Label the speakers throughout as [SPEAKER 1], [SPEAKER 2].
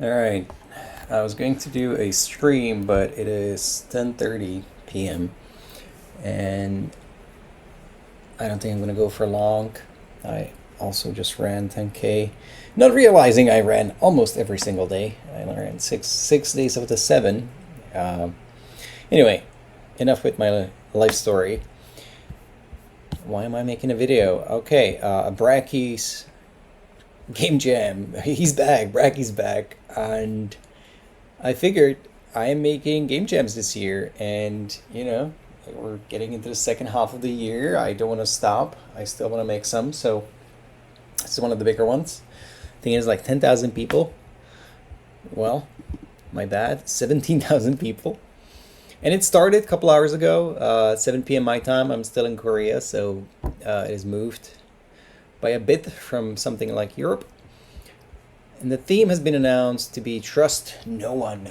[SPEAKER 1] Alright, I was going to do a stream, but it is 10:30 p.m. and I don't think I'm going to go for long. I also just ran 10K, not realizing I ran almost every single day. I ran six days of the 7. Um, anyway, enough with my life story. Why am I making a video? Okay, Brackeys Game Jam. He's back. Bracky's back. And I figured I am making game jams this year, and we're getting into the second half of the year. I don't want to stop. I still want to make some, so this is one of the bigger ones. I think it's like 10,000 people. Well, my bad, 17,000 people. And it started a couple hours ago, 7 p.m. my time. I'm still in Korea, so it has moved by a bit from something like Europe. And the theme has been announced to be Trust No One.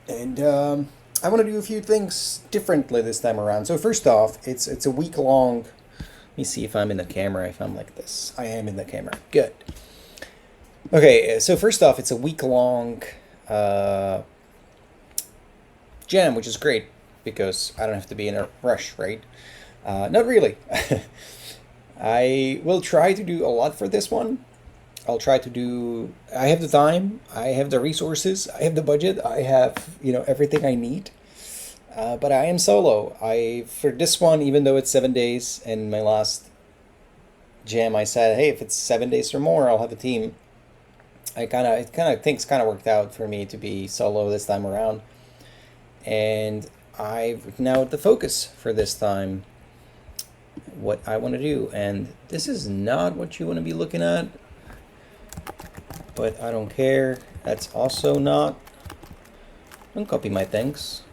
[SPEAKER 1] And I want to do a few things differently this time around. So first off, it's a week long. Let me see if I'm in the camera. If I'm like this, I am in the camera. Good. Okay, so first off, it's a week long jam, which is great because I don't have to be in a rush, right? Not really. I will try to do a lot for this one. I'll try to do. I have the time. I have the resources. I have the budget. I have everything I need. But I am solo. I for this one, even though it's 7 days, and my last jam, I said, hey, if it's 7 days or more, I'll have a team. Things kind of worked out for me to be solo this time around, and I've now the focus for this time what I want to do, and this is not what you want to be looking at, but I don't care. That's also not. Don't copy my things.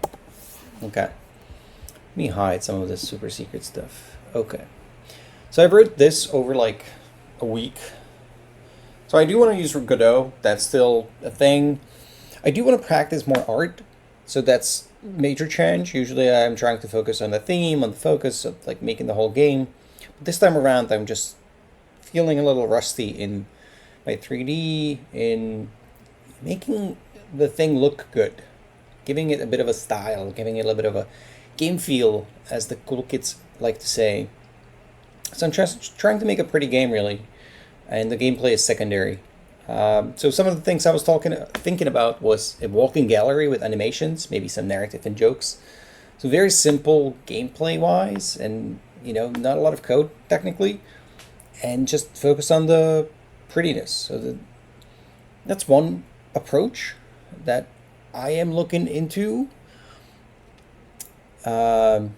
[SPEAKER 1] Okay. Let me hide some of this super secret stuff. Okay. So I wrote this over like a week. So I do want to use Godot. That's still a thing. I do want to practice more art. So that's major change. Usually I'm trying to focus on the theme, on the focus of like making the whole game. But this time around I'm just feeling a little rusty in my 3D, in making the thing look good, giving it a bit of a style, giving it a little bit of a game feel, as the cool kids like to say. So I'm just trying to make a pretty game, really, and the gameplay is secondary. So some of the things I was thinking about was a walking gallery with animations, maybe some narrative and jokes. So very simple gameplay wise, and not a lot of code technically, and just focus on the prettiness. So that's one approach that I am looking into. Yeah,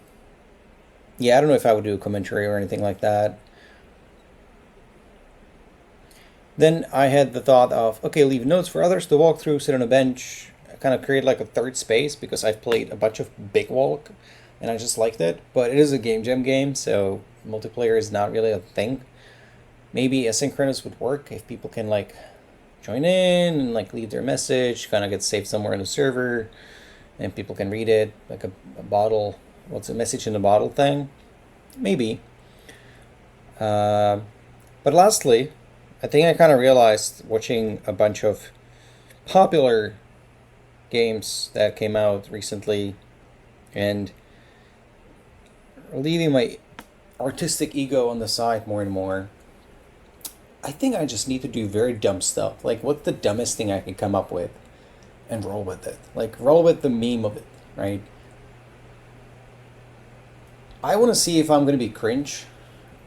[SPEAKER 1] I don't know if I would do a commentary or anything like that. Then I had the thought of, okay, leave notes for others to walk through, sit on a bench, kind of create like a third space because I've played a bunch of big walk and I just liked it. But it is a game jam game, so multiplayer is not really a thing. Maybe asynchronous would work if people can like join in and like leave their message, kind of get saved somewhere in the server, and people can read it like a bottle. What's a message in the bottle thing? Maybe. But lastly, I think I kind of realized watching a bunch of popular games that came out recently and leaving my artistic ego on the side more and more. I think I just need to do very dumb stuff. Like, what's the dumbest thing I can come up with and roll with it? Like, roll with the meme of it, right? I want to see if I'm going to be cringe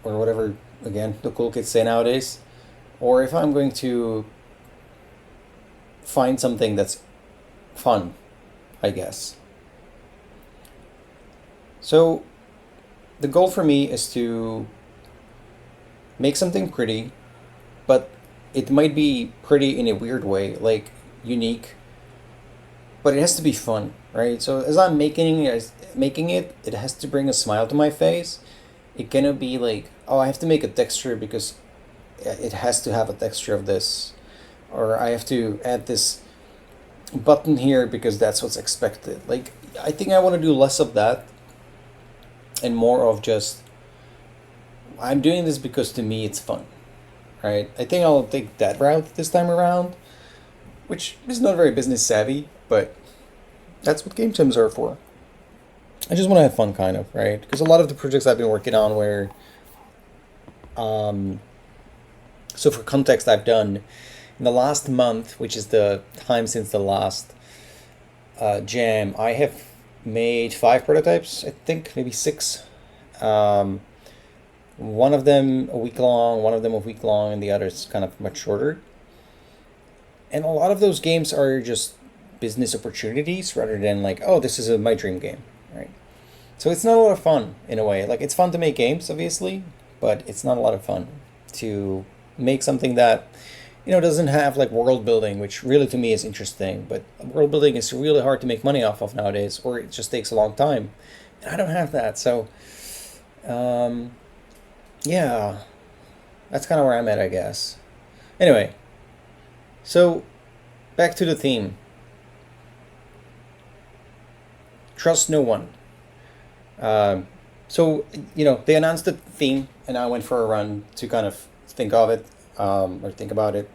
[SPEAKER 1] or whatever, again, the cool kids say nowadays, or if I'm going to find something that's fun, I guess. So, the goal for me is to make something pretty, but it might be pretty in a weird way, like unique, but it has to be fun, right? So as I'm making it, it has to bring a smile to my face. It cannot be like, oh, I have to make a texture because it has to have a texture of this, or I have to add this button here because that's what's expected. Like, I think I want to do less of that and more of just, I'm doing this because to me it's fun. right? I think I'll take that route this time around, which is not very business savvy, but that's what game sims are for. I just want to have fun, kind of, right? Because a lot of the projects I've been working on were, so for context, I've done in the last month, which is the time since the last jam, I have made 5 prototypes, I think, maybe 6. Um, one of them a week long, one of them a week long, and the others kind of much shorter. And a lot of those games are just business opportunities rather than like, oh, this is my dream game, right? So it's not a lot of fun in a way. Like, it's fun to make games, obviously, but it's not a lot of fun to make something that, doesn't have like world building, which really to me is interesting. But world building is really hard to make money off of nowadays, or it just takes a long time. And I don't have that, so yeah, that's kind of where I'm at, I guess. Anyway, so back to the theme. Trust no one. So, they announced the theme, and I went for a run to kind of think of it, or think about it.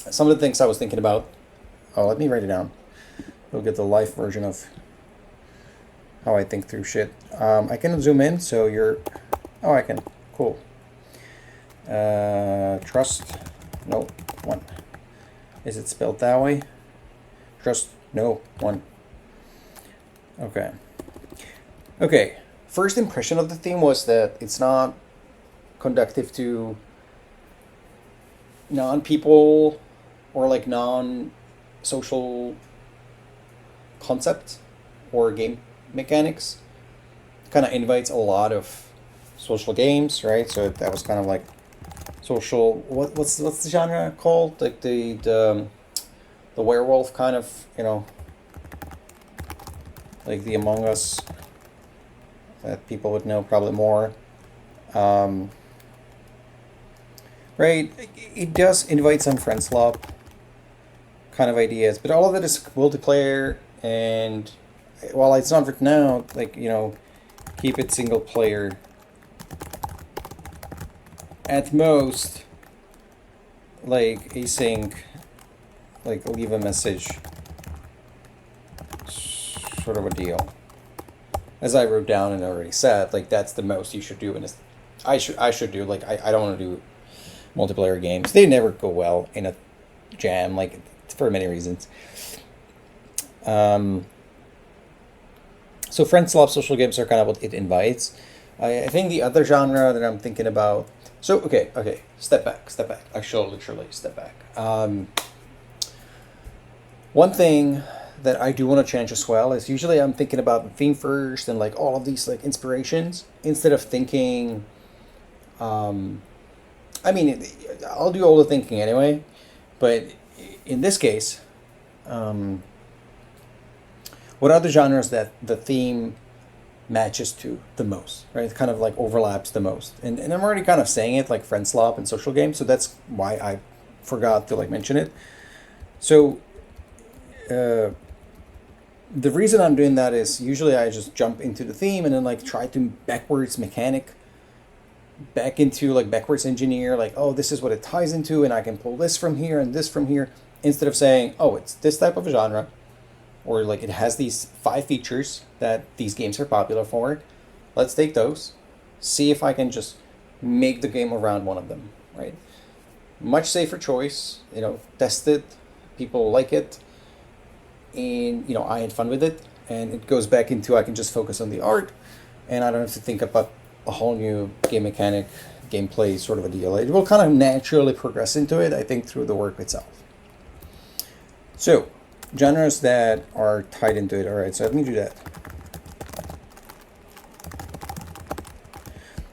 [SPEAKER 1] Some of the things I was thinking about. Oh, let me write it down. We'll get the live version of how I think through shit. I can zoom in, so you're... Oh, I can. Cool. Trust no one. Is it spelled that way? Trust no one. Okay. Okay. First impression of the theme was that it's not conducive to non-people or like non-social concepts or game mechanics. Kind of invites a lot of social games, right? So that was kind of like social. What's the genre called? Like the werewolf kind of, like the Among Us that people would know probably more. Right? It does invite some friend swap kind of ideas, but all of it is multiplayer, and while it's not written out, like, keep it single player. At most, like async, like leave a message sort of a deal. As I wrote down and already said, like that's the most you should do in this. I should do, like I don't want to do multiplayer games. They never go well in a jam, like for many reasons. So friend swap social games are kind of what it invites. I think the other genre that I'm thinking about. So okay, step back. Actually, literally step back. One thing that I do want to change as well is usually I'm thinking about the theme first and like all of these like inspirations instead of thinking. I mean, I'll do all the thinking anyway, but in this case, what are the genres that the theme matches to the most, right? It kind of like overlaps the most. And I'm already kind of saying it, like friend swap and social games, so that's why I forgot to like mention it. So the reason I'm doing that is usually I just jump into the theme and then like try to backwards engineer, like, oh, this is what it ties into, and I can pull this from here and this from here, instead of saying, oh, it's this type of genre, or like it has these 5 features that these games are popular for. Let's take those, see if I can just make the game around one of them, right? Much safer choice, test it, people like it, and I had fun with it, and it goes back into I can just focus on the art, and I don't have to think about a whole new game mechanic, gameplay sort of a deal. It will kind of naturally progress into it, I think, through the work itself. So, genres that are tied into it. All right, so let me do that.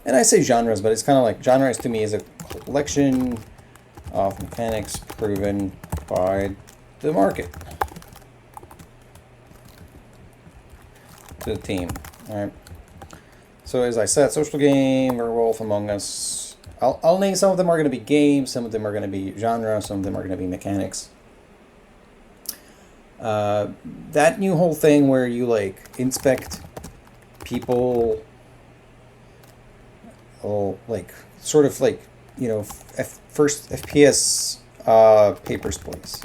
[SPEAKER 1] And I say genres, but it's kind of like genres to me is a collection of mechanics proven by the market to the team. All right. So as I said, social game, werewolf, Among Us. I'll name some of them are going to be games, some of them are going to be genre, some of them are going to be mechanics. That new whole thing where you like inspect people, like sort of like first FPS Papers, Please,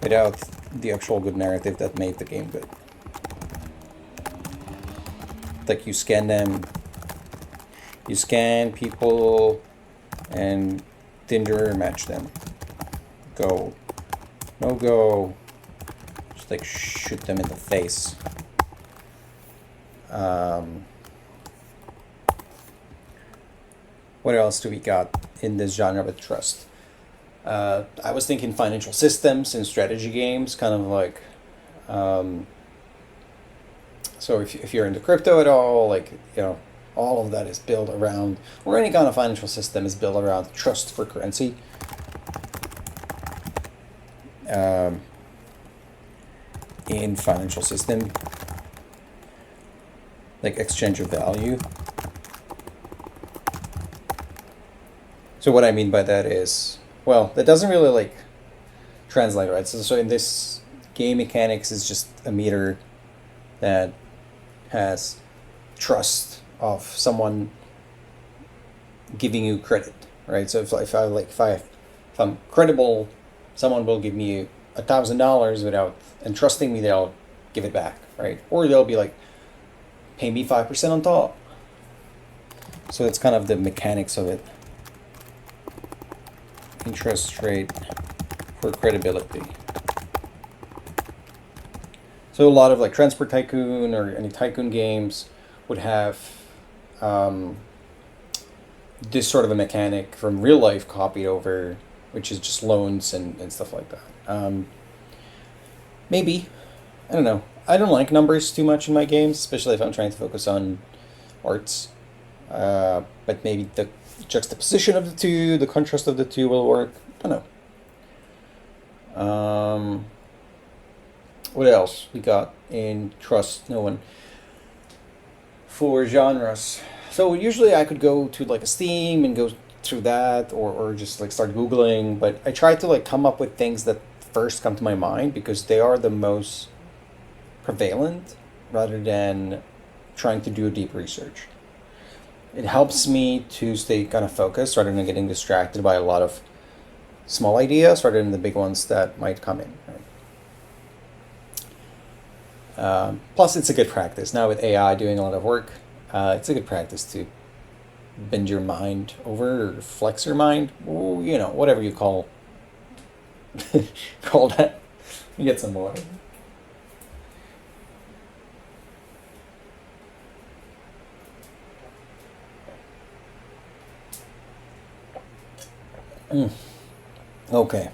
[SPEAKER 1] without the actual good narrative that made the game good. Like you scan them, you scan people, and Tinder match them. Go, no go. Just like shoot them in the face. What else do we got in this genre with trust? I was thinking financial systems and strategy games, kind of like. So if you're into crypto at all, like, all of that is built around, or any kind of financial system is built around trust for currency. In financial system, like exchange of value. So what I mean by that is, well, that doesn't really like translate, right? So in this game mechanics is just a meter that has trust of someone giving you credit, right? So if I'm credible, someone will give me $1,000 without entrusting me, they'll give it back, right? Or they'll be like, pay me 5% on top. So that's kind of the mechanics of it. Interest rate for credibility. So a lot of like Transport Tycoon or any Tycoon games would have this sort of a mechanic from real life copied over, which is just loans and stuff like that. Maybe. I don't know. I don't like numbers too much in my games, especially if I'm trying to focus on arts. But maybe the juxtaposition of the two, the contrast of the two will work. I don't know. What else we got in Trust No One? For genres. So usually I could go to like a Steam and go through that, or just like start Googling, but I try to like come up with things that first come to my mind because they are the most prevalent rather than trying to do a deep research. It helps me to stay kind of focused rather than getting distracted by a lot of small ideas rather than the big ones that might come in. Right? Plus, it's a good practice. Now with AI doing a lot of work, it's a good practice to bend your mind over or flex your mind, whatever you call that. You get some water. Okay.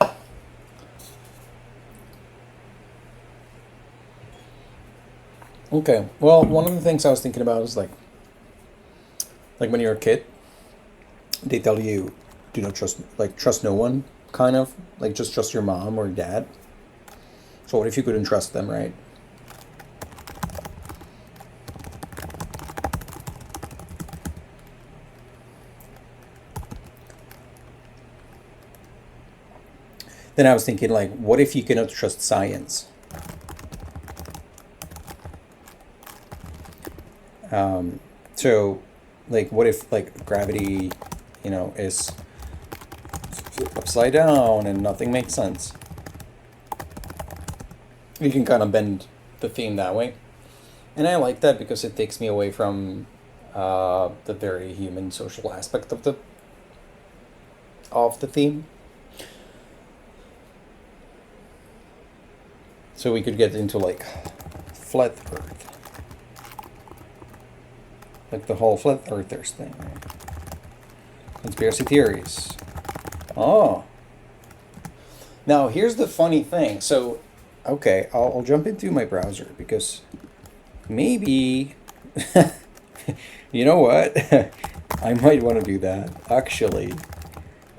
[SPEAKER 1] Okay. Well, one of the things I was thinking about is like when you're a kid, they tell you do not trust no one, kind of like just trust your mom or dad. So what if you couldn't trust them, right? Then I was thinking like, what if you cannot trust science? So like what if like gravity, is upside down and nothing makes sense? You can kind of bend the theme that way. And I like that because it takes me away from the very human social aspect of the theme. So we could get into like flat Earth. Like the whole flat earthers thing, right? Conspiracy theories. Oh. Now, here's the funny thing. So, okay, I'll jump into my browser because maybe, you know what? I might want to do that. Actually,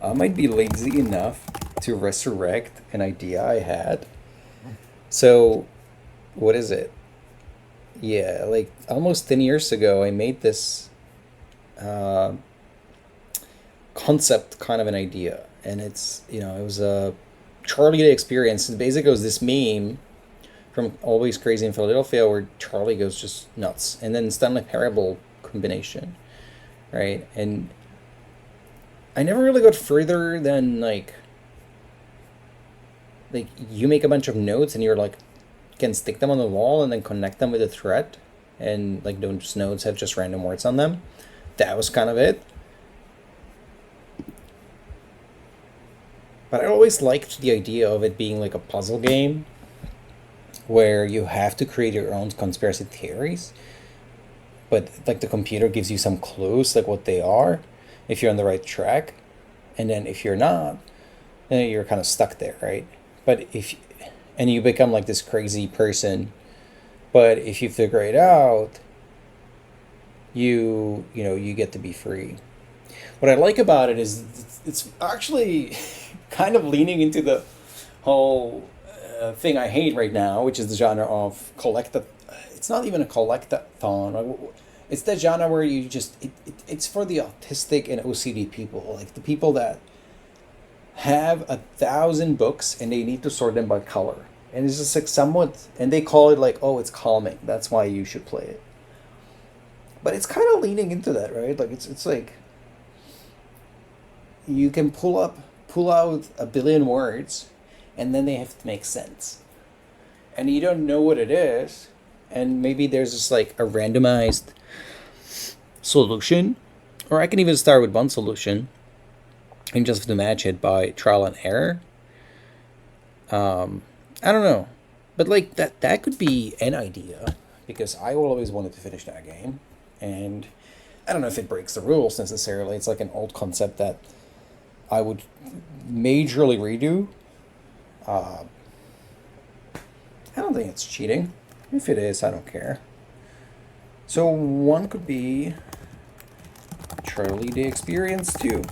[SPEAKER 1] I might be lazy enough to resurrect an idea I had. So, what is it? Yeah, like almost 10 years ago, I made this concept kind of an idea. And it was a Charlie Day experience. And basically, it was this meme from Always Crazy in Philadelphia where Charlie goes just nuts. And then Stanley Parable combination, right? And I never really got further than like you make a bunch of notes and you're like can stick them on the wall and then connect them with a thread, and like those notes have just random words on them. That was kind of it. But I always liked the idea of it being like a puzzle game where you have to create your own conspiracy theories, but like the computer gives you some clues like what they are if you're on the right track, and then if you're not, then you're kind of stuck there, right? But if and you become like this crazy person, but if you figure it out, you get to be free. What I like about it is it's actually kind of leaning into the whole thing I hate right now, which is the genre of collecta. It's not even a collectathon. It's the genre where you just it's for the autistic and OCD people, like the people that have 1,000 books and they need to sort them by color. And it's just like somewhat, and they call it like, oh, it's calming. That's why you should play it. But it's kind of leaning into that, right? Like it's like you can pull out a billion words, and then they have to make sense, and you don't know what it is, and maybe there's just like a randomized solution, or I can even start with one solution and just have to match it by trial and error. I don't know, but like that could be an idea because I always wanted to finish that game, and I don't know if it breaks the rules necessarily. It's like an old concept that I would majorly redo. Uh, I don't think it's cheating. If it is, I don't care. So one could be Charlie the Experience 2.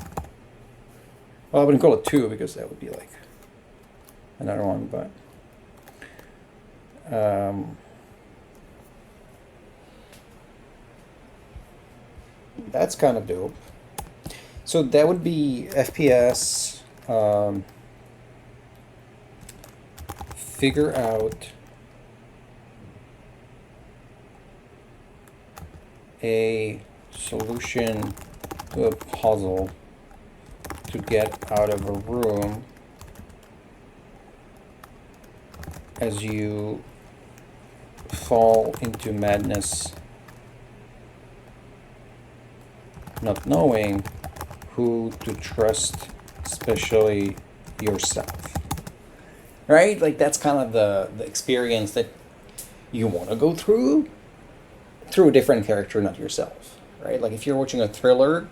[SPEAKER 1] Well, I wouldn't call it 2 because that would be like another one, but that's kind of dope. So that would be FPS. Figure out a solution to a puzzle to get out of a room as you fall into madness, not knowing who to trust, especially yourself. Right? Like that's kind of the experience that you want to go through a different character, not yourself. Right? Like if you're watching a thriller,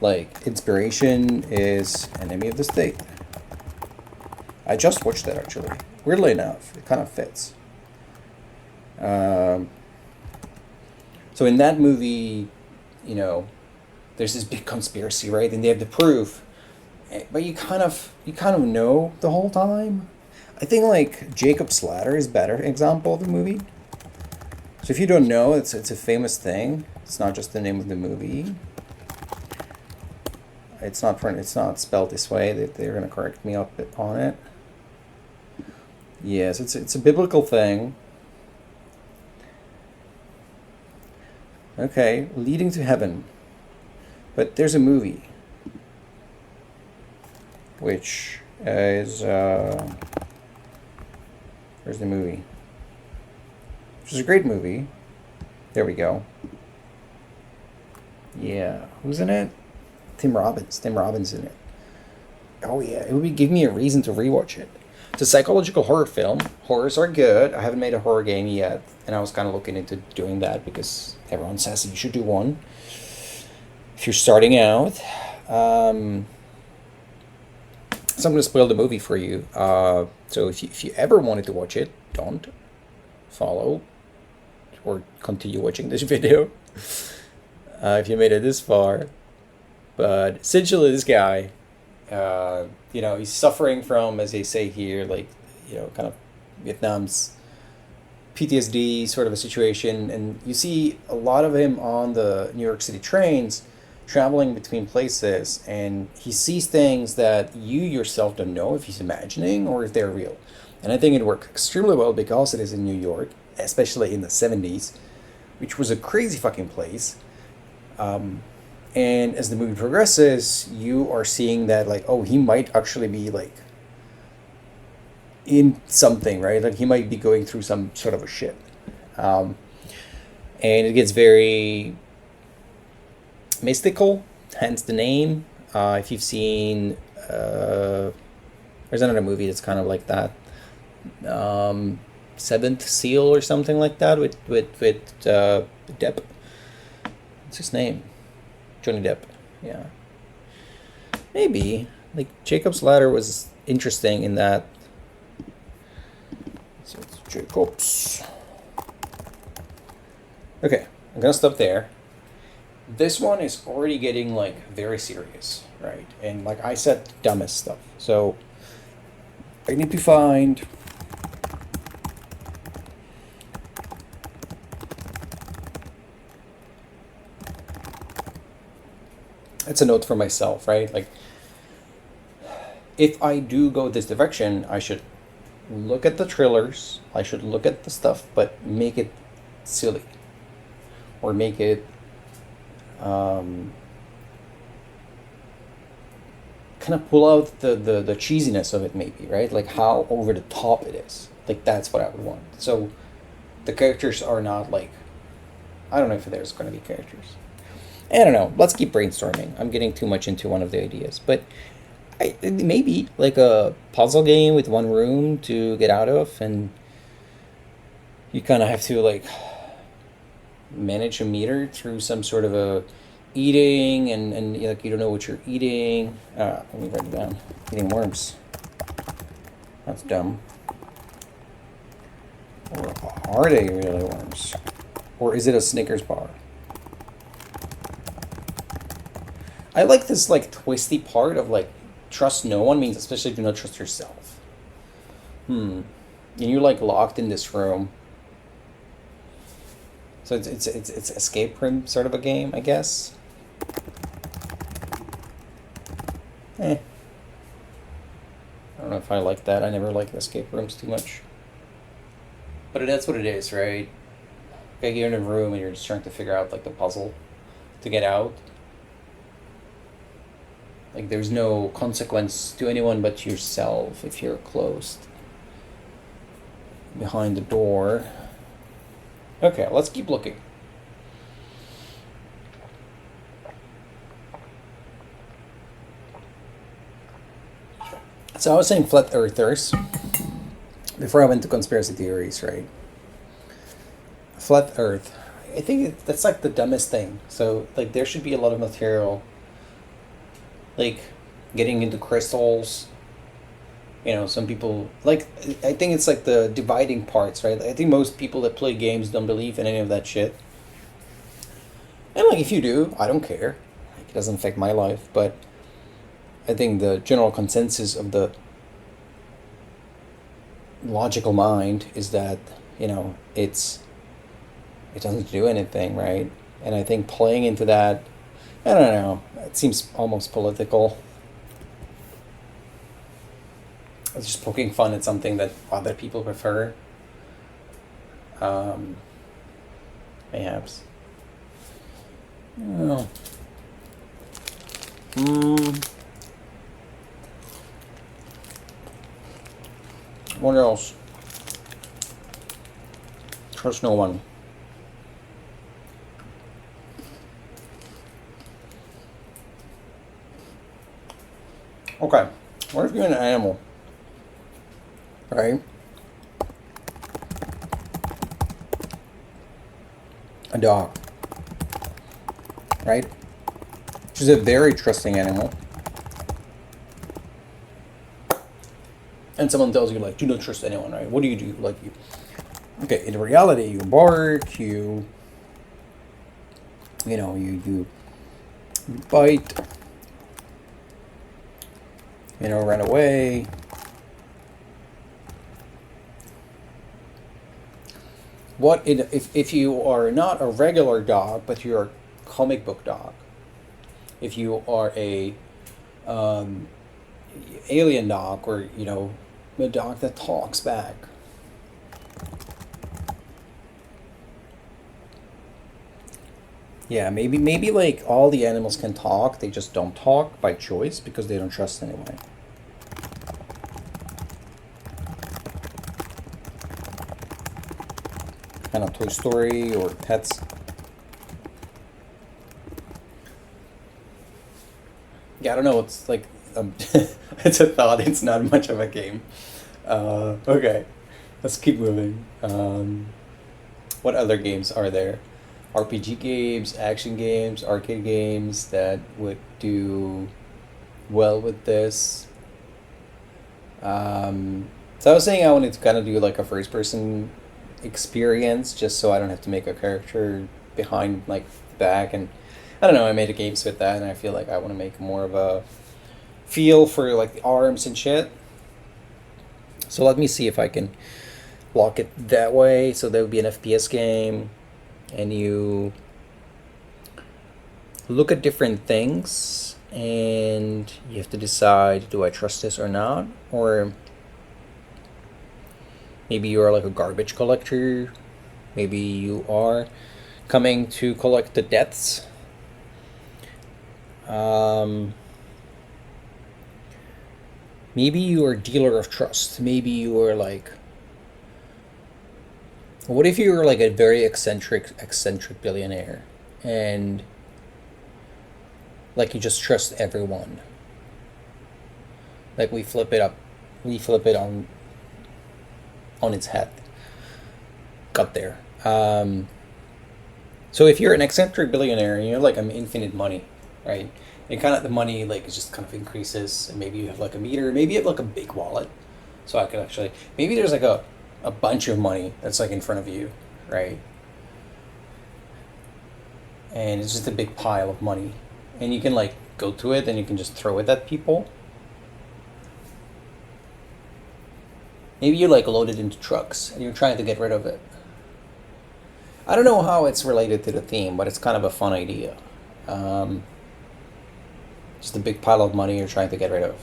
[SPEAKER 1] like inspiration is Enemy of the State. I just watched that actually. Weirdly enough, it kind of fits. So in that movie, there's this big conspiracy, right? And they have the proof, but you kind of know the whole time. I think like Jacob's Ladder is a better example of the movie. So if you don't know, it's a famous thing. It's not just the name of the movie. It's not spelled this way. They're gonna correct me up on it. Yes, it's a biblical thing. Okay, leading to heaven. But there's a movie which is where's the movie? Which is a great movie. There we go. Yeah, who's in it? Tim Robbins. Tim Robbins in it. Oh yeah, it would give me a reason to rewatch it. It's a psychological horror film. Horrors are good. I haven't made a horror game yet, and I was kind of looking into doing that because everyone says you should do one if you're starting out. So I'm going to spoil the movie for you. So if you ever wanted to watch it, don't follow or continue watching this video if you made it this far. But essentially, this guy, he's suffering from, as they say here, like, kind of Vietnam's PTSD sort of a situation. And you see a lot of him on the New York City trains traveling between places, and he sees things that you yourself don't know if he's imagining or if they're real. And I think it worked extremely well because it is in New York, especially in the 70s, which was a crazy fucking place. And as the movie progresses, you are seeing that like, oh, he might actually be like in something, right? Like he might be going through some sort of a shit. Um, and it gets very mystical, hence the name. If you've seen, there's another movie that's kind of like that, Seventh Seal or something like that with Depp. What's his name? Johnny Depp. Yeah, maybe like Jacob's Ladder was interesting in that. So it's Jacob's. Okay, I'm gonna stop there. This one is already getting like very serious, right? And like I said, dumbest stuff. So I need to find it's a note for myself, right? Like if I do go this direction, I should look at the trailers, I should look at the stuff, but make it silly. Or make it kind of pull out the cheesiness of it maybe, right? Like how over the top it is. Like that's what I would want. So the characters are not like, I don't know if there's going to be characters. I don't know. Let's keep brainstorming. I'm getting too much into one of the ideas. But maybe like a puzzle game with one room to get out of, and you kind of have to like manage a meter through some sort of a eating and like you don't know what you're eating. Let me write it down. Eating worms. That's dumb. Or are they really worms? Or is it a Snickers bar? I like this like twisty part of like trust no one means especially do not trust yourself. And you're like locked in this room. So it's escape room sort of a game, I guess. I don't know if I like that. I never like escape rooms too much. But that's what it is, right? Okay, you're in a room and you're just trying to figure out like the puzzle to get out. Like there's no consequence to anyone but yourself if you're closed behind the door. Okay, let's keep looking. So I was saying flat earthers before I went to conspiracy theories, right? Flat earth. I think that's like the dumbest thing. So like there should be a lot of material like getting into crystals. You know, some people like I think it's like the dividing parts, right? I think most people that play games don't believe in any of that shit. And like if you do, I don't care. Like, it doesn't affect my life, but I think the general consensus of the logical mind is that, you know, it doesn't do anything, right? And I think playing into that, I don't know, it seems almost political. It's just poking fun at something that other people prefer. Perhaps. Oh. What else? Trust no one. Okay. What if you're an animal? Right? A dog. Right? Which is a very trusting animal. And someone tells you, like, do not trust anyone, right? What do you do? Like, okay, in reality, you bark, you bite, run away. If you are not a regular dog, but you're a comic book dog, if you are a alien dog, or a dog that talks back, Yeah, maybe like all the animals can talk, they just don't talk by choice because they don't trust anyone. Kind of Toy Story or Pets. Yeah, I don't know. It's like it's a thought. It's not much of a game. Okay, let's keep moving. What other games are there? RPG games, action games, arcade games that would do well with this. So I was saying I wanted to kind of do like a first person experience just so I don't have to make a character behind like back, and I don't know, I made a games with that and I feel like I want to make more of a feel for like the arms and shit. So let me see if I can lock it that way. So there would be an FPS game and you look at different things and you have to decide, do I trust this or not? Or maybe you are like a garbage collector. Maybe you are coming to collect the deaths. Maybe you are a dealer of trust. Maybe you are like, what if you were like a very eccentric billionaire and like you just trust everyone? Like we flip it up, we flip it on its head. Got there. So if you're an eccentric billionaire and you have like infinite money, right? And kind of the money like just kind of increases, and maybe you have like a meter, maybe you have like a big wallet. So I could actually maybe there's like a bunch of money that's like in front of you, right? And it's just a big pile of money, and you can like go to it and you can just throw it at people. Maybe you like load it into trucks and you're trying to get rid of it. I don't know how it's related to the theme, but it's kind of a fun idea. Um, just a big pile of money you're trying to get rid of,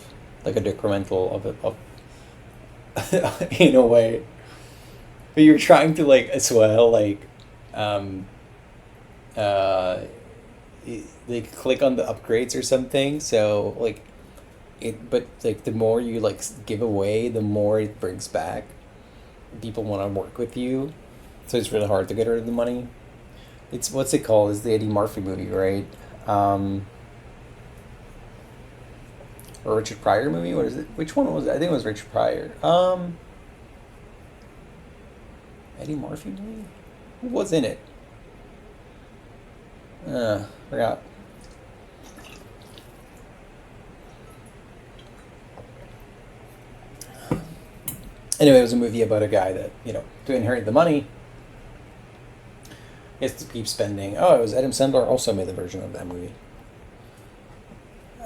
[SPEAKER 1] like a decremental of it, in a way. But you're trying to like as well like, um, uh, like click on the upgrades or something. So like but like the more you like give away, the more it brings back. People want to work with you, so it's really hard to get rid of the money. It's what's it called? It's the Eddie Murphy movie, right? Um, or Richard Pryor movie? What is it? Which one was it? I think it was Richard Pryor. Eddie Murphy movie. Who was in it? Forgot. Anyway, it was a movie about a guy that to inherit the money, he has to keep spending. Oh, it was Adam Sandler also made the version of that movie.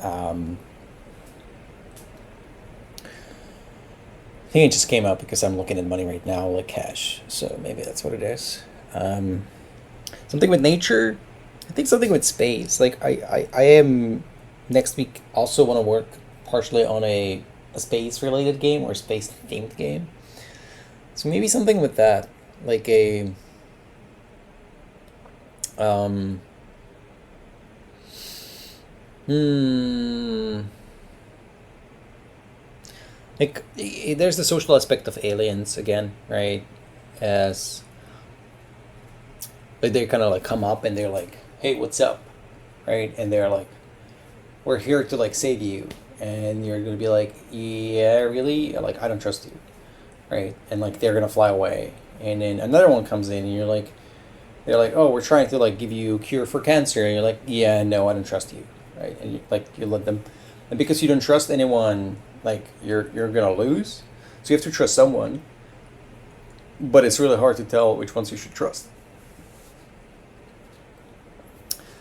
[SPEAKER 1] Um, I think it just came out because I'm looking at money right now, like cash. So maybe that's what it is. Something with nature. I think something with space. Like I am next week also want to work partially on a space related game or space themed game. So maybe something with that, like a um, hmm, like there's the social aspect of aliens again, right? As like they kind of like come up and they're like, "Hey, what's up?" Right? And they're like, "We're here to like save you," and you're gonna be like, "Yeah, really?" Like, I don't trust you, right? And like they're gonna fly away, and then another one comes in, and you're like, they're like, "Oh, we're trying to like give you a cure for cancer," and you're like, "Yeah, no, I don't trust you," right? And you let them, and because you don't trust anyone, like you're gonna lose. So you have to trust someone, but it's really hard to tell which ones you should trust.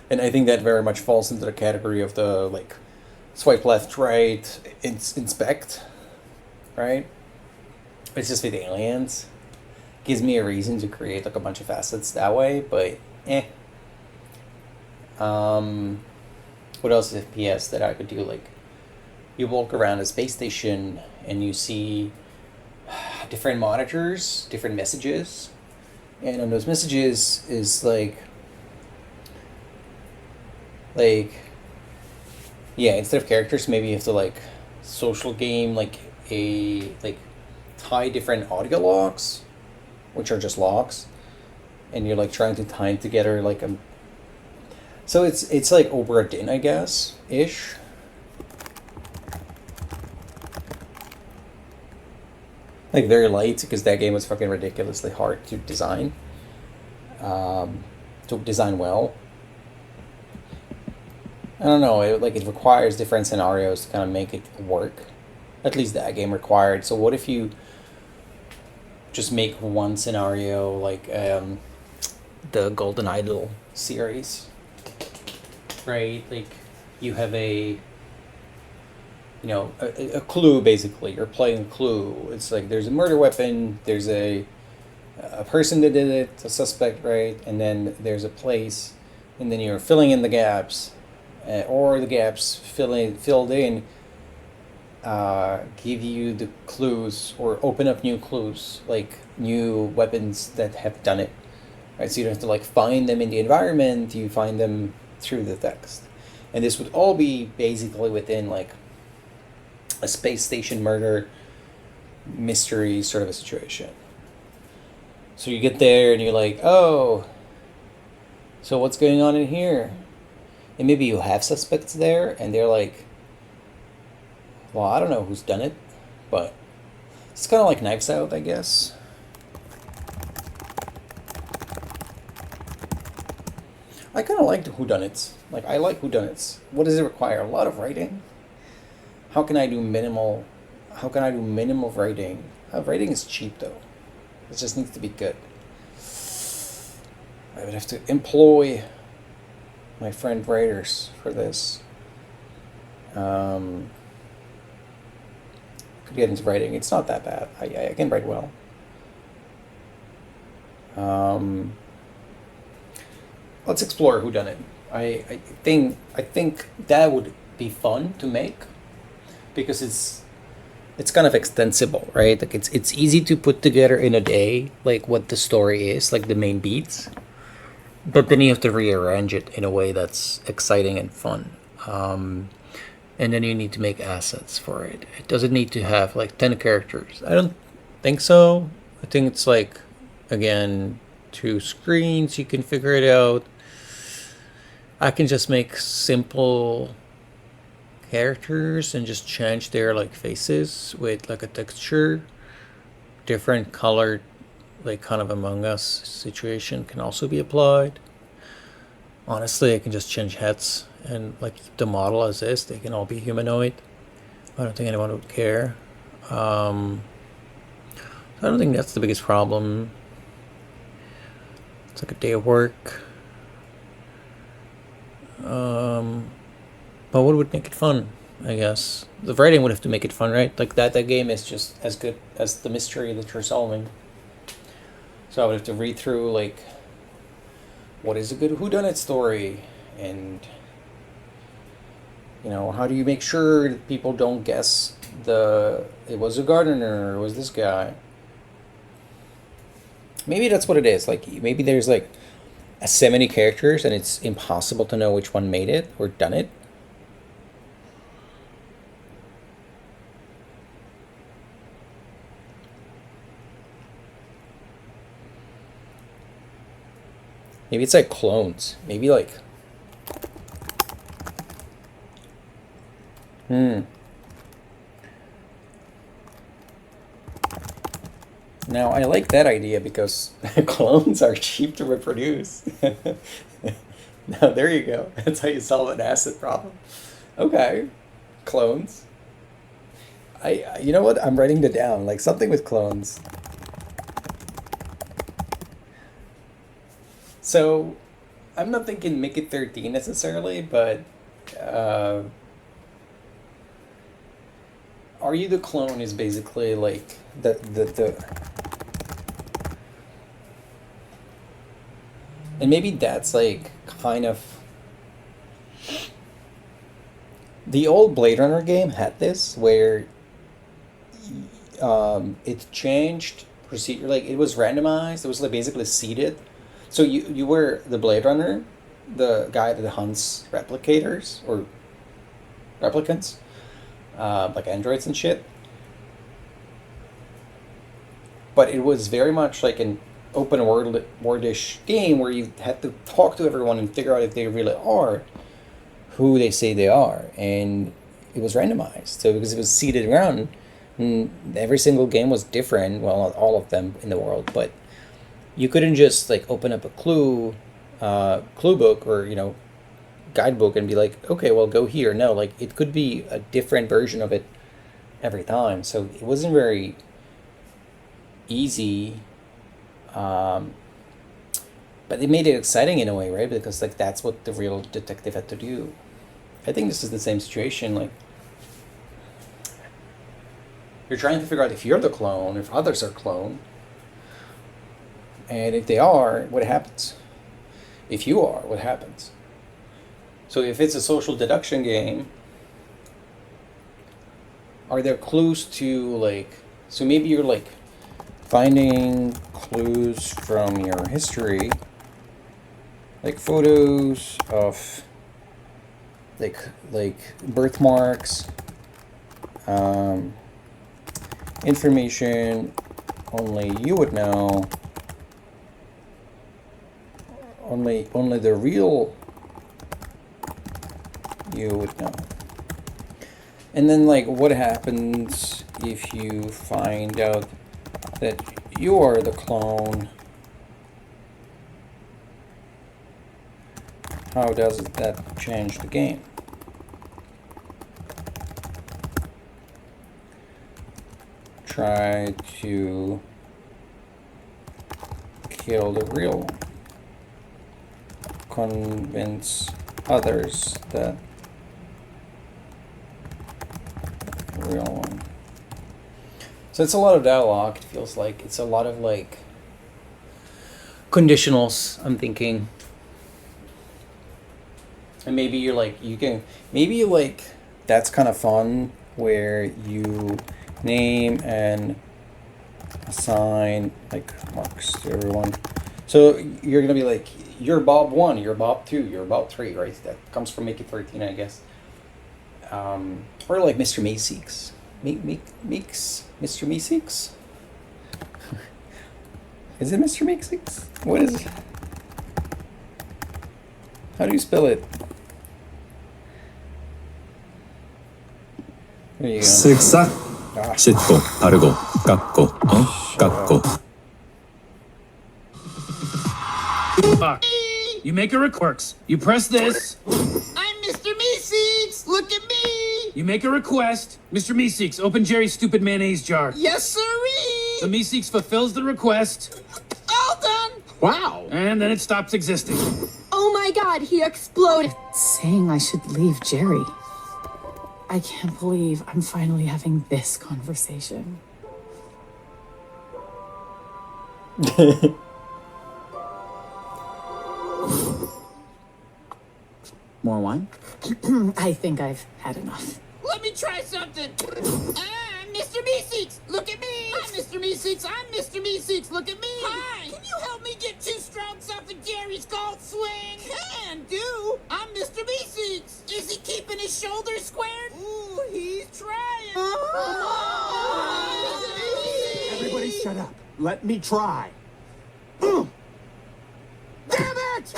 [SPEAKER 1] And I think that very much falls into the category of the like swipe left, right, inspect, right? It's just with aliens. Gives me a reason to create like a bunch of assets that way, but eh. Um, what else is FPS that I could do? Like, you walk around a space station and you see different monitors, different messages, and on those messages is like Like, yeah, instead of characters, maybe you have to like social game like a like tie different audio logs, which are just logs, and you're like trying to tie them together like a. So it's like over a din, I guess, ish. Like very light because that game was fucking ridiculously hard to design. To design well. I don't know. It requires different scenarios to kind of make it work. At least that game required. So what if you just make one scenario like the Golden Idol series, right? Like you have a clue basically. You're playing a clue. It's like there's a murder weapon. There's a person that did it, a suspect, right? And then there's a place, and then you're filling in the gaps, or the gaps filled in give you the clues or open up new clues, like new weapons that have done it, right? So you don't have to like find them in the environment; you find them through the text, and this would all be basically within like a space station murder mystery sort of a situation. So you get there and you're like, oh, so what's going on in here? And maybe you have suspects there and they're like, well, I don't know who's done it, but it's kind of like Knives Out, I guess. I kind of liked whodunits. Like, I like whodunits. What does it require? A lot of writing? How can I do minimal writing? Writing is cheap, though. It just needs to be good. I would have to employ my friend writers for this. Could get into writing. It's not that bad. I can write well. Let's explore whodunit. I think that would be fun to make because it's kind of extensible, right? Like it's easy to put together in a day, like what the story is, like the main beats. But then you have to rearrange it in a way that's exciting and fun. And then you need to make assets for it. It doesn't need to have like 10 characters. I don't think so. I think it's like, again, 2 screens, you can figure it out. I can just make simple characters and just change their like faces with like a texture. Different colored, like kind of Among Us situation can also be applied. Honestly, I can just change heads and like keep the model as is. They can all be humanoid. I don't think anyone would care. I don't think that's the biggest problem. It's like a day of work. But what would make it fun? I guess the writing would have to make it fun, right? Like that game is just as good as the mystery that you're solving. So I would have to read through like what is a good whodunit story, and how do you make sure that people don't guess it was a gardener or it was this guy. Maybe that's what it is. Like maybe there's like so many characters and it's impossible to know which one made it or done it. Maybe it's like clones. Maybe like Now I like that idea because clones are cheap to reproduce. Now there you go. That's how you solve an asset problem. Okay. Clones. You know what? I'm writing it down. Like something with clones. So I'm not thinking make it 13 necessarily, but Are You the Clone is basically like the and maybe that's like kind of the old Blade Runner game had this where it changed procedure, like it was randomized, it was like basically seeded. So you were the Blade Runner the guy that hunts replicators or replicants, like androids and shit. But it was very much like an open worldish game where you had to talk to everyone and figure out if they really are who they say they are, and it was randomized. So because it was seeded around, and every single game was different. Well, not all of them in the world, but you couldn't just like open up a clue book or guidebook and be like, okay, well go here. No, like it could be a different version of it every time. So it wasn't very easy, but it made it exciting in a way, right? Because like that's what the real detective had to do. I think this is the same situation. Like you're trying to figure out if you're the clone, if others are cloned, and if they are, what happens? If you are, what happens? So if it's a social deduction game, are there clues to like? So maybe you're like finding clues from your history, like photos of like birthmarks, information only you would know, only the real you would know. And then like what happens if you find out that you are the clone? How does that change the game? Try to kill the real one. Convince others that the real one. So it's a lot of dialogue. It feels like it's a lot of like conditionals, I'm thinking. And maybe you're like, that's kind of fun where you name and assign like marks to everyone. So you're going to be like, you're Bob 1, you're Bob 2, you're Bob 3, right? That comes from Make It 13, I guess. Or like Mr. Meeseeks. Mr. Meeseeks? Is it Mr. Meeseeks? What is it? How do you spell it? There you go.
[SPEAKER 2] 쓱싹 씻고 바르고 깎고 깎고.
[SPEAKER 3] Fuck. You make a request. You press this.
[SPEAKER 4] I'm Mr. Meeseeks! Look at me!
[SPEAKER 3] You make a request. Mr. Meeseeks, open Jerry's stupid mayonnaise jar.
[SPEAKER 4] Yes, sirree!
[SPEAKER 3] The Meeseeks fulfills the request.
[SPEAKER 4] All done!
[SPEAKER 3] Wow. And then it stops existing.
[SPEAKER 5] Oh my god, he exploded. Saying I should leave Jerry. I can't believe I'm finally having this conversation.
[SPEAKER 3] More wine?
[SPEAKER 5] I think I've had enough.
[SPEAKER 4] Let me try something! I'm Mr. Meeseeks! Look at me! I'm Mr. Meeseeks! I'm Mr. Meeseeks! Look at me! Hi! Can you help me get 2 strokes off of Jerry's golf swing? Can do! I'm Mr. Meeseeks! Is he keeping his shoulders squared? Ooh, he's trying!
[SPEAKER 6] Everybody shut up. Let me try. Damn it!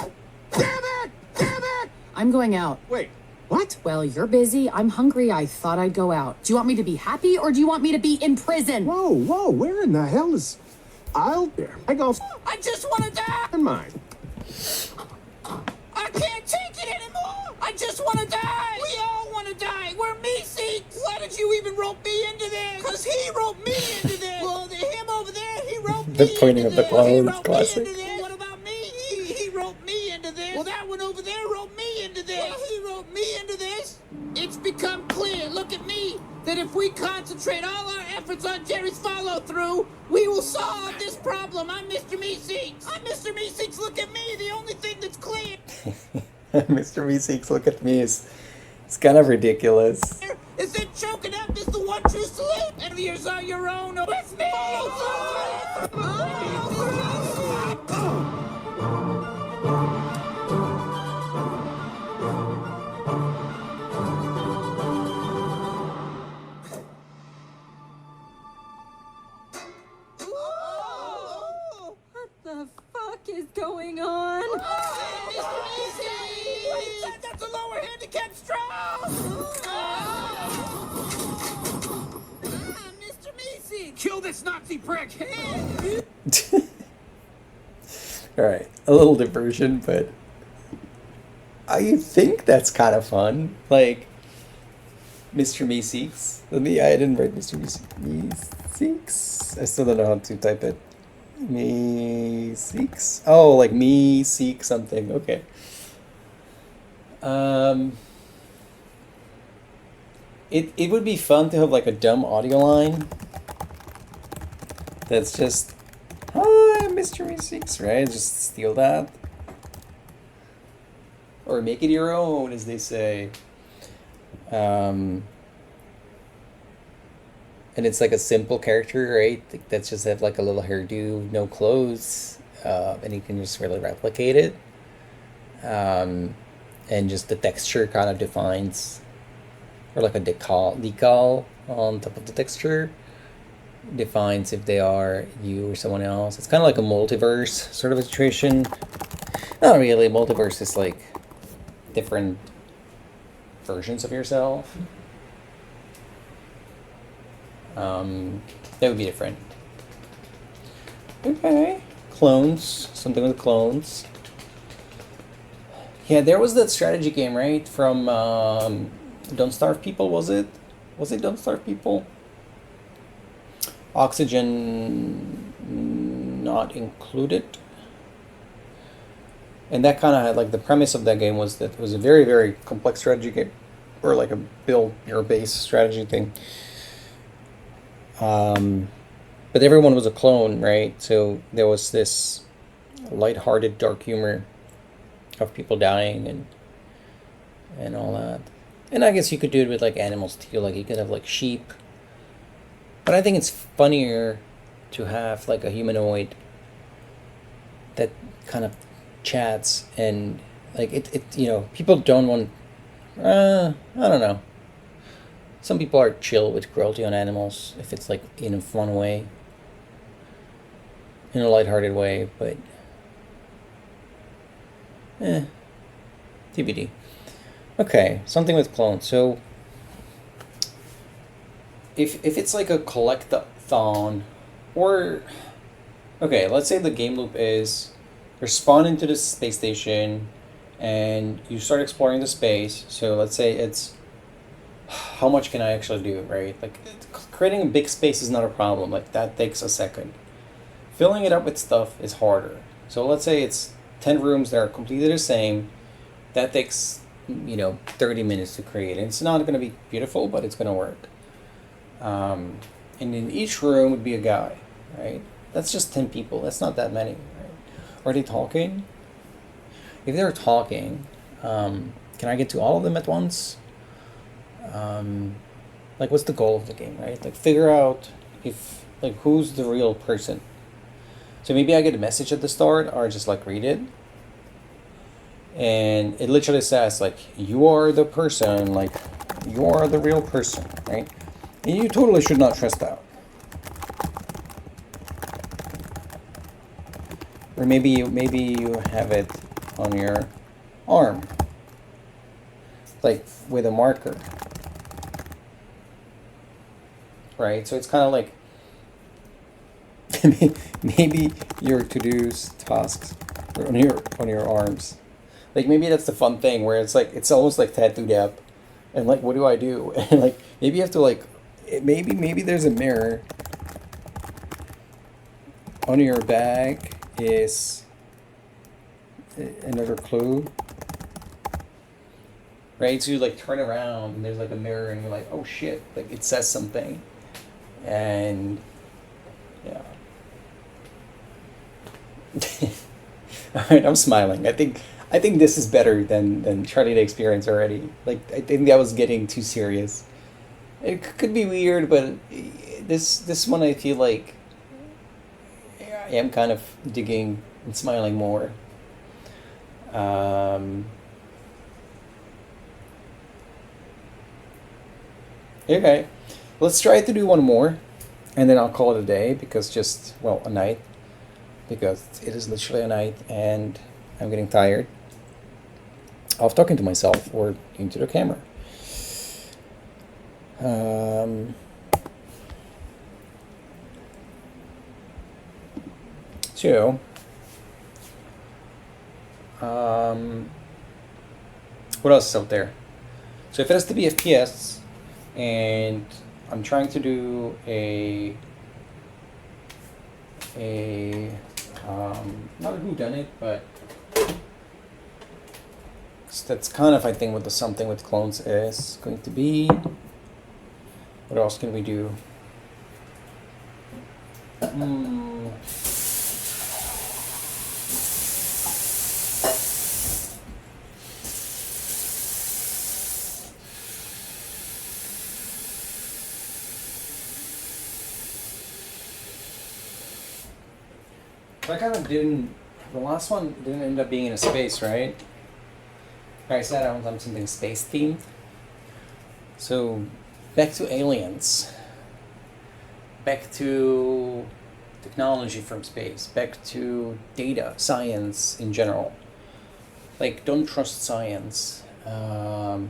[SPEAKER 6] Damn it! Damn it!
[SPEAKER 5] I'm going out.
[SPEAKER 6] Wait, what?
[SPEAKER 5] Well, you're busy. I'm hungry. I thought I'd go out. Do you want me to be happy or do you want me to be in prison?
[SPEAKER 6] Whoa, where in the hell is... I go...
[SPEAKER 4] I just want to die!
[SPEAKER 6] in mine.
[SPEAKER 4] I can't take it anymore! I just want to die! We all want to die! We're Meeseeks! Why did you even rope me into this? Because he roped me into this! Well, him over there, he roped
[SPEAKER 1] The
[SPEAKER 4] me
[SPEAKER 1] pointing
[SPEAKER 4] into
[SPEAKER 1] of the
[SPEAKER 4] this.
[SPEAKER 1] clown
[SPEAKER 4] He
[SPEAKER 1] is
[SPEAKER 4] roped
[SPEAKER 1] classic.
[SPEAKER 4] me into this. What about me? He roped me into this. Well, that one over there roped me into this. Well, he roped me into this. It's become clear, look at me, that if we concentrate all our efforts on Jerry's follow-through, we will solve this problem. I'm Mr. Meeseeks. I'm Mr. Meeseeks. Look at me, the only thing that's clear.
[SPEAKER 1] Mr. Meeseeks, look at me. It's kind of ridiculous.
[SPEAKER 4] Is that choking up is the one true salute, and yours are your own with me.
[SPEAKER 5] the fuck is going on?
[SPEAKER 4] That's a lower handicap stroke! Mr. Macy!
[SPEAKER 3] Kill this Nazi prick!
[SPEAKER 1] Alright, a little diversion, but I think that's kind of fun. Like, Mr. Meeseeks. I didn't write Mr. Meeseeks. I still don't know how to type it. Meeseeks? Oh, like me seek something. Okay. It would be fun to have like a dumb audio line that's just, hi, Mr. Meeseeks, right? Just steal that. Or make it your own, as they say. And it's like a simple character, right? That's just have like a little hairdo, no clothes, and you can just really replicate it. And just the texture kind of defines, or like a decal on top of the texture defines if they are you or someone else. It's kind of like a multiverse sort of a situation. Not really. Multiverse is like different versions of yourself. That would be different. Okay. Clones. Something with clones. Yeah, there was that strategy game, right? From Don't Starve People, was it? Was it Don't Starve People? Oxygen not included. And that kind of had, like, the premise of that game was that it was a very, very complex strategy game. Or like a build your base strategy thing. But everyone was a clone, right? So there was this lighthearted dark humor of people dying and all that. And I guess you could do it with like animals too. Like you could have like sheep. But I think it's funnier to have like a humanoid that kind of chats and like it you know, people don't want I don't know. Some people are chill with cruelty on animals if it's like in a fun way. In a lighthearted way, but TBD. Okay, something with clones. So if it's like a collect-a-thon, or okay, let's say the game loop is you're spawned into the space station and you start exploring the space. So let's say it's how much can I actually do, right? Like creating a big space is not a problem. Like that takes a second. Filling it up with stuff is harder. So let's say it's 10 rooms that are completely the same. That takes, 30 minutes to create. And it's not going to be beautiful, but it's going to work. And in each room would be a guy, right? That's just 10 people. That's not that many, right? Are they talking? If they're talking, can I get to all of them at once? Like, what's the goal of the game, right? Like, figure out who's the real person. So maybe I get a message at the start, or just read it. And it literally says you are the person, you are the real person, right? And you totally should not trust that. Or maybe you have it on your arm, with a marker, right? So it's kind of like maybe your to-dos tasks are on your arms. Maybe that's the fun thing where it's almost tattooed up, and what do I do? And maybe you have to maybe there's a mirror on your bag is another clue, right? So you turn around and there's a mirror and you're like, oh shit, it says something, and yeah. All right, I'm smiling. I think this is better than Charlie the Experience already. I think that was getting too serious. It could be weird, but this one I feel like I am kind of digging and smiling more. Okay, let's try to do one more, and then I'll call it a day because a night. because it is literally a night and I'm getting tired of talking to myself or into the camera. So, what else is out there? So if it has to be FPS, and I'm trying to do not a whodunit, but that's kind of, I think, what the something with clones is going to be. What else can we do? I kind of didn't. The last one didn't end up being in a space, right? I said I want something space themed. So, back to aliens. Back to technology from space. Back to data, science in general. Like, don't trust science. I'm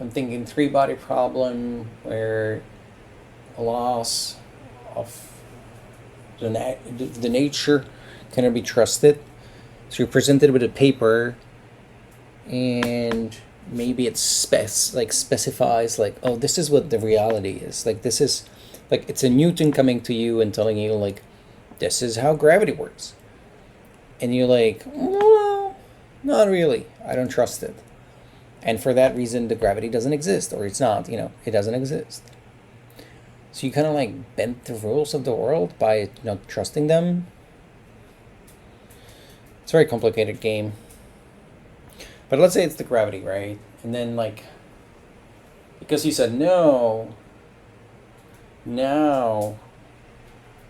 [SPEAKER 1] thinking three-body problem where a loss of the nature cannot be trusted. So you're presented with a paper, and maybe it specifies like, oh, this is what the reality is. Like, this is like, it's a Newton coming to you and telling you like, this is how gravity works, and you're like, well, not really. I don't trust it, and for that reason, the gravity doesn't exist, or it's not. It doesn't exist. So you kind of like bent the rules of the world by not trusting them. It's a very complicated game. But let's say it's the gravity, right? And then like, because you said no, now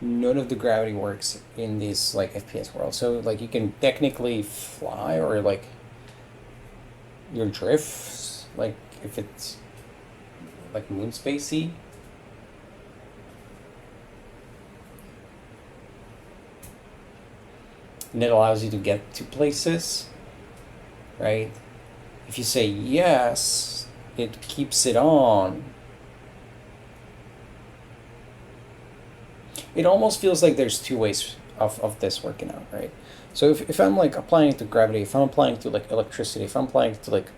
[SPEAKER 1] none of the gravity works in this like FPS world. So like you can technically fly, or like your drifts, like if it's like moon spacey. And it allows you to get to places, right? If you say yes, it keeps it on. It almost feels like there's two ways of this working out, right? So if I'm like applying it to gravity, if I'm applying it to like electricity, if I'm applying it to like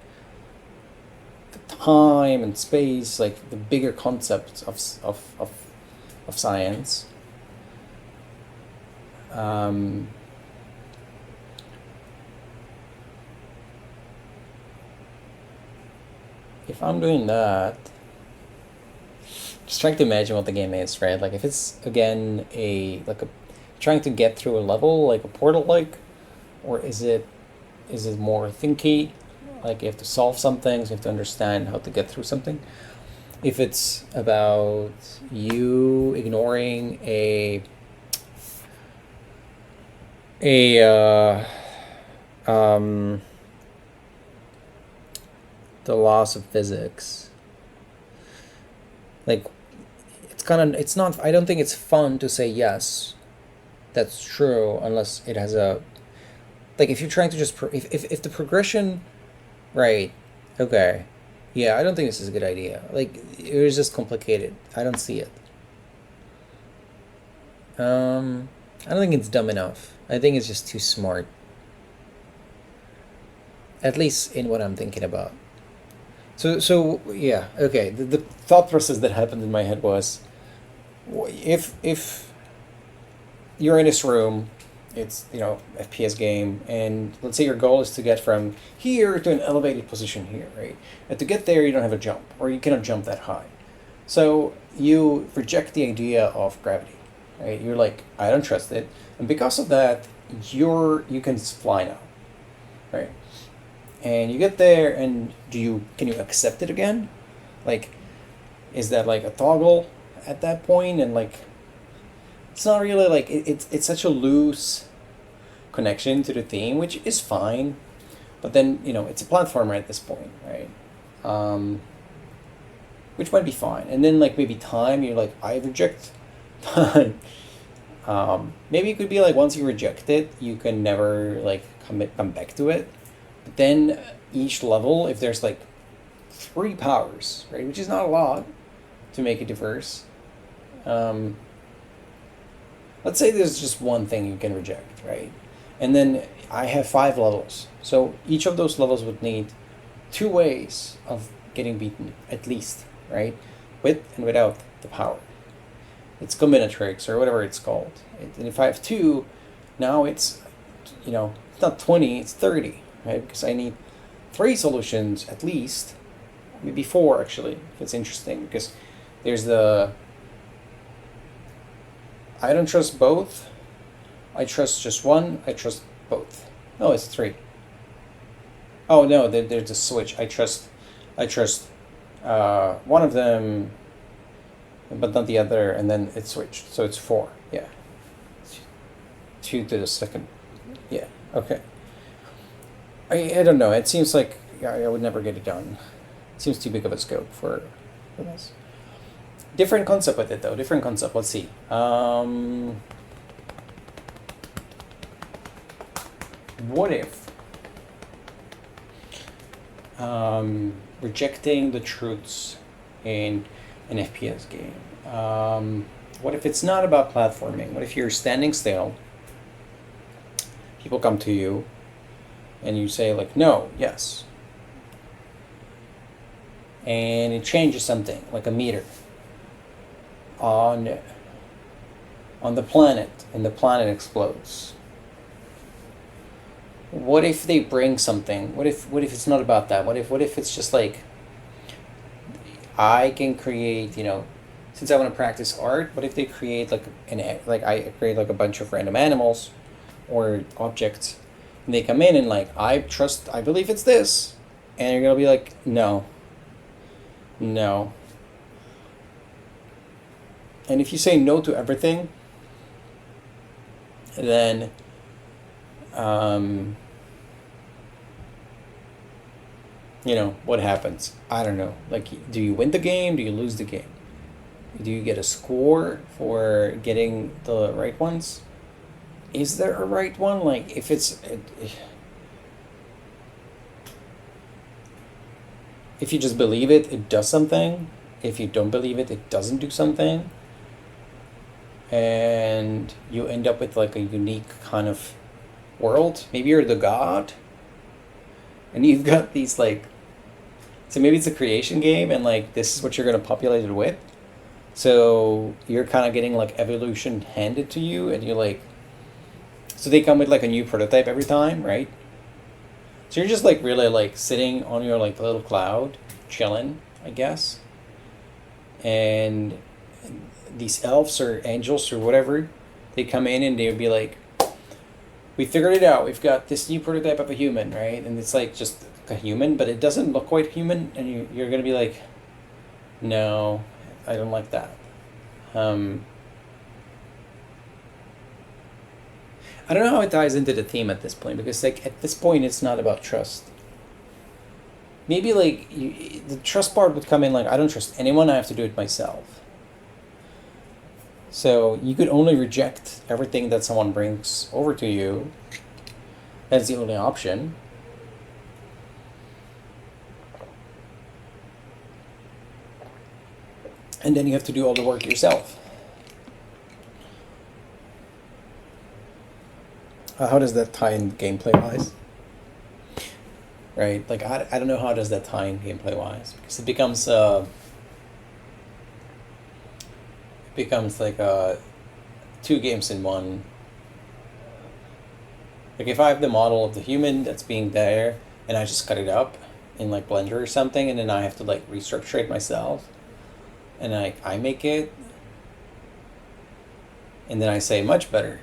[SPEAKER 1] the time and space, like the bigger concepts of science, if I'm doing that, just trying to imagine what the game is, right? Like if it's again trying to get through a level like a portal, like, or is it more thinky? Like you have to solve some things, you have to understand how to get through something. If it's about you ignoring the laws of physics, like it's not, I don't think it's fun to say yes, that's true, unless it has a, like if you're trying to just if the progression, right, okay, yeah, I don't think this is a good idea. Like it was just complicated. I don't see it. I don't think it's dumb enough. I think it's just too smart, at least in what I'm thinking about. So yeah, okay. The thought process that happened in my head was, if you're in this room, it's FPS game, and let's say your goal is to get from here to an elevated position here, right? And to get there, you don't have a jump, or you cannot jump that high. So you reject the idea of gravity, right? You're like, I don't trust it, and because of that, you can fly now, right? And you get there, and can you accept it again? Like, is that like a toggle at that point? And like, it's not really like it's such a loose connection to the theme, which is fine, but then it's a platformer at this point, right? Which might be fine. And then like maybe time, you're like, I reject time. Maybe it could be like once you reject it, you can never like come back to it. But then each level, if there's like 3 powers, right, which is not a lot to make it diverse. Let's say there's just one thing you can reject, right? And then I have 5 levels. So each of those levels would need 2 ways of getting beaten, at least, right? With and without the power. It's combinatorics or whatever it's called. And if I have 2, now it's, it's not 20, it's 30, right? Because I need 3 solutions at least, maybe 4 actually, if it's interesting. Because there's the I don't trust both. I trust just one. I trust both. No, it's 3. Oh no, there's a switch. I trust one of them, but not the other, and then it switched. So it's 4. Yeah. 2 to the second. Yeah. Okay. I don't know. It seems like I would never get it done. It seems too big of a scope for this. Different concept with it though. Different concept. Let's see. What if rejecting the truths in an FPS game? What if it's not about platforming? What if you're standing still? People come to you, and you say like no, yes, and it changes something like a meter on the planet, and the planet explodes. What if they bring something? What if it's not about that? What if it's just like I can create, since I want to practice art, what if they create like I create like a bunch of random animals or objects, and they come in and like I believe it's this, and you're gonna be like no. And if you say no to everything, then what happens? I don't know. Like, do you win the game? Do you lose the game? Do you get a score for getting the right ones? Is there a right one? Like, if you just believe it, it does something. If you don't believe it, it doesn't do something. And you end up with like a unique kind of world. Maybe you're the god, and you've got these like, so maybe it's a creation game, and like this is what you're gonna populate it with. So you're kind of getting like evolution handed to you, and you're like, so they come with like a new prototype every time, right? So you're just like really like sitting on your like little cloud, chilling, I guess. And these elves or angels or whatever, they come in and they'll be like, we figured it out. We've got this new prototype of a human, right? And it's like just a human, but it doesn't look quite human. And you're going to be like, no, I don't like that. I don't know how it ties into the theme at this point, because like at this point, it's not about trust. Maybe like the trust part would come in like, I don't trust anyone. I have to do it myself. So you could only reject everything that someone brings over to you. That's the only option. And then you have to do all the work yourself. How does that tie in gameplay-wise? Right? Like, I don't know how does that tie in gameplay-wise. Because it becomes like 2 games in one. Like if I have the model of the human that's being there, and I just cut it up in like Blender or something, and then I have to like restructure it myself, and I make it, and then I say much better.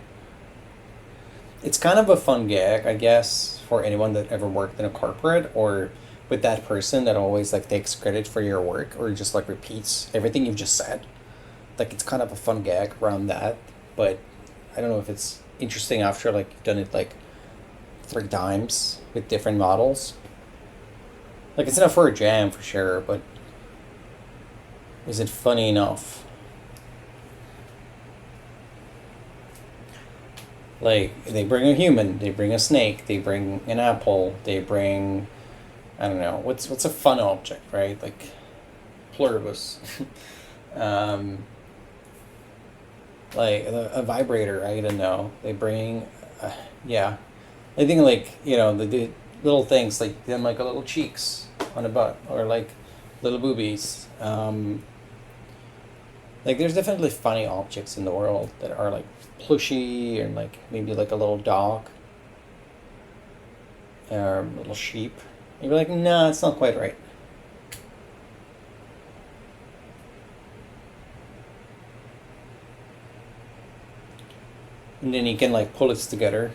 [SPEAKER 1] It's kind of a fun gag, I guess, for anyone that ever worked in a corporate or with that person that always like takes credit for your work or just like repeats everything you've just said. Like it's kind of a fun gag around that, but I don't know if it's interesting after like you've done it like 3 times with different models. Like it's enough for a jam for sure, but is it funny enough? Like, they bring a human, they bring a snake, they bring an apple, they bring, I don't know, what's a fun object, right? Like, pluribus. Like, a vibrator, I don't know. They bring, yeah. I think, like, you know, the little things, like, them, like, a little cheeks on a butt, or, like, little boobies. Like, there's definitely funny objects in the world that are, like, plushy, and, like, maybe, like, a little dog. Or a little sheep. You're like, nah, it's not quite right. And then you can, like, pull it together.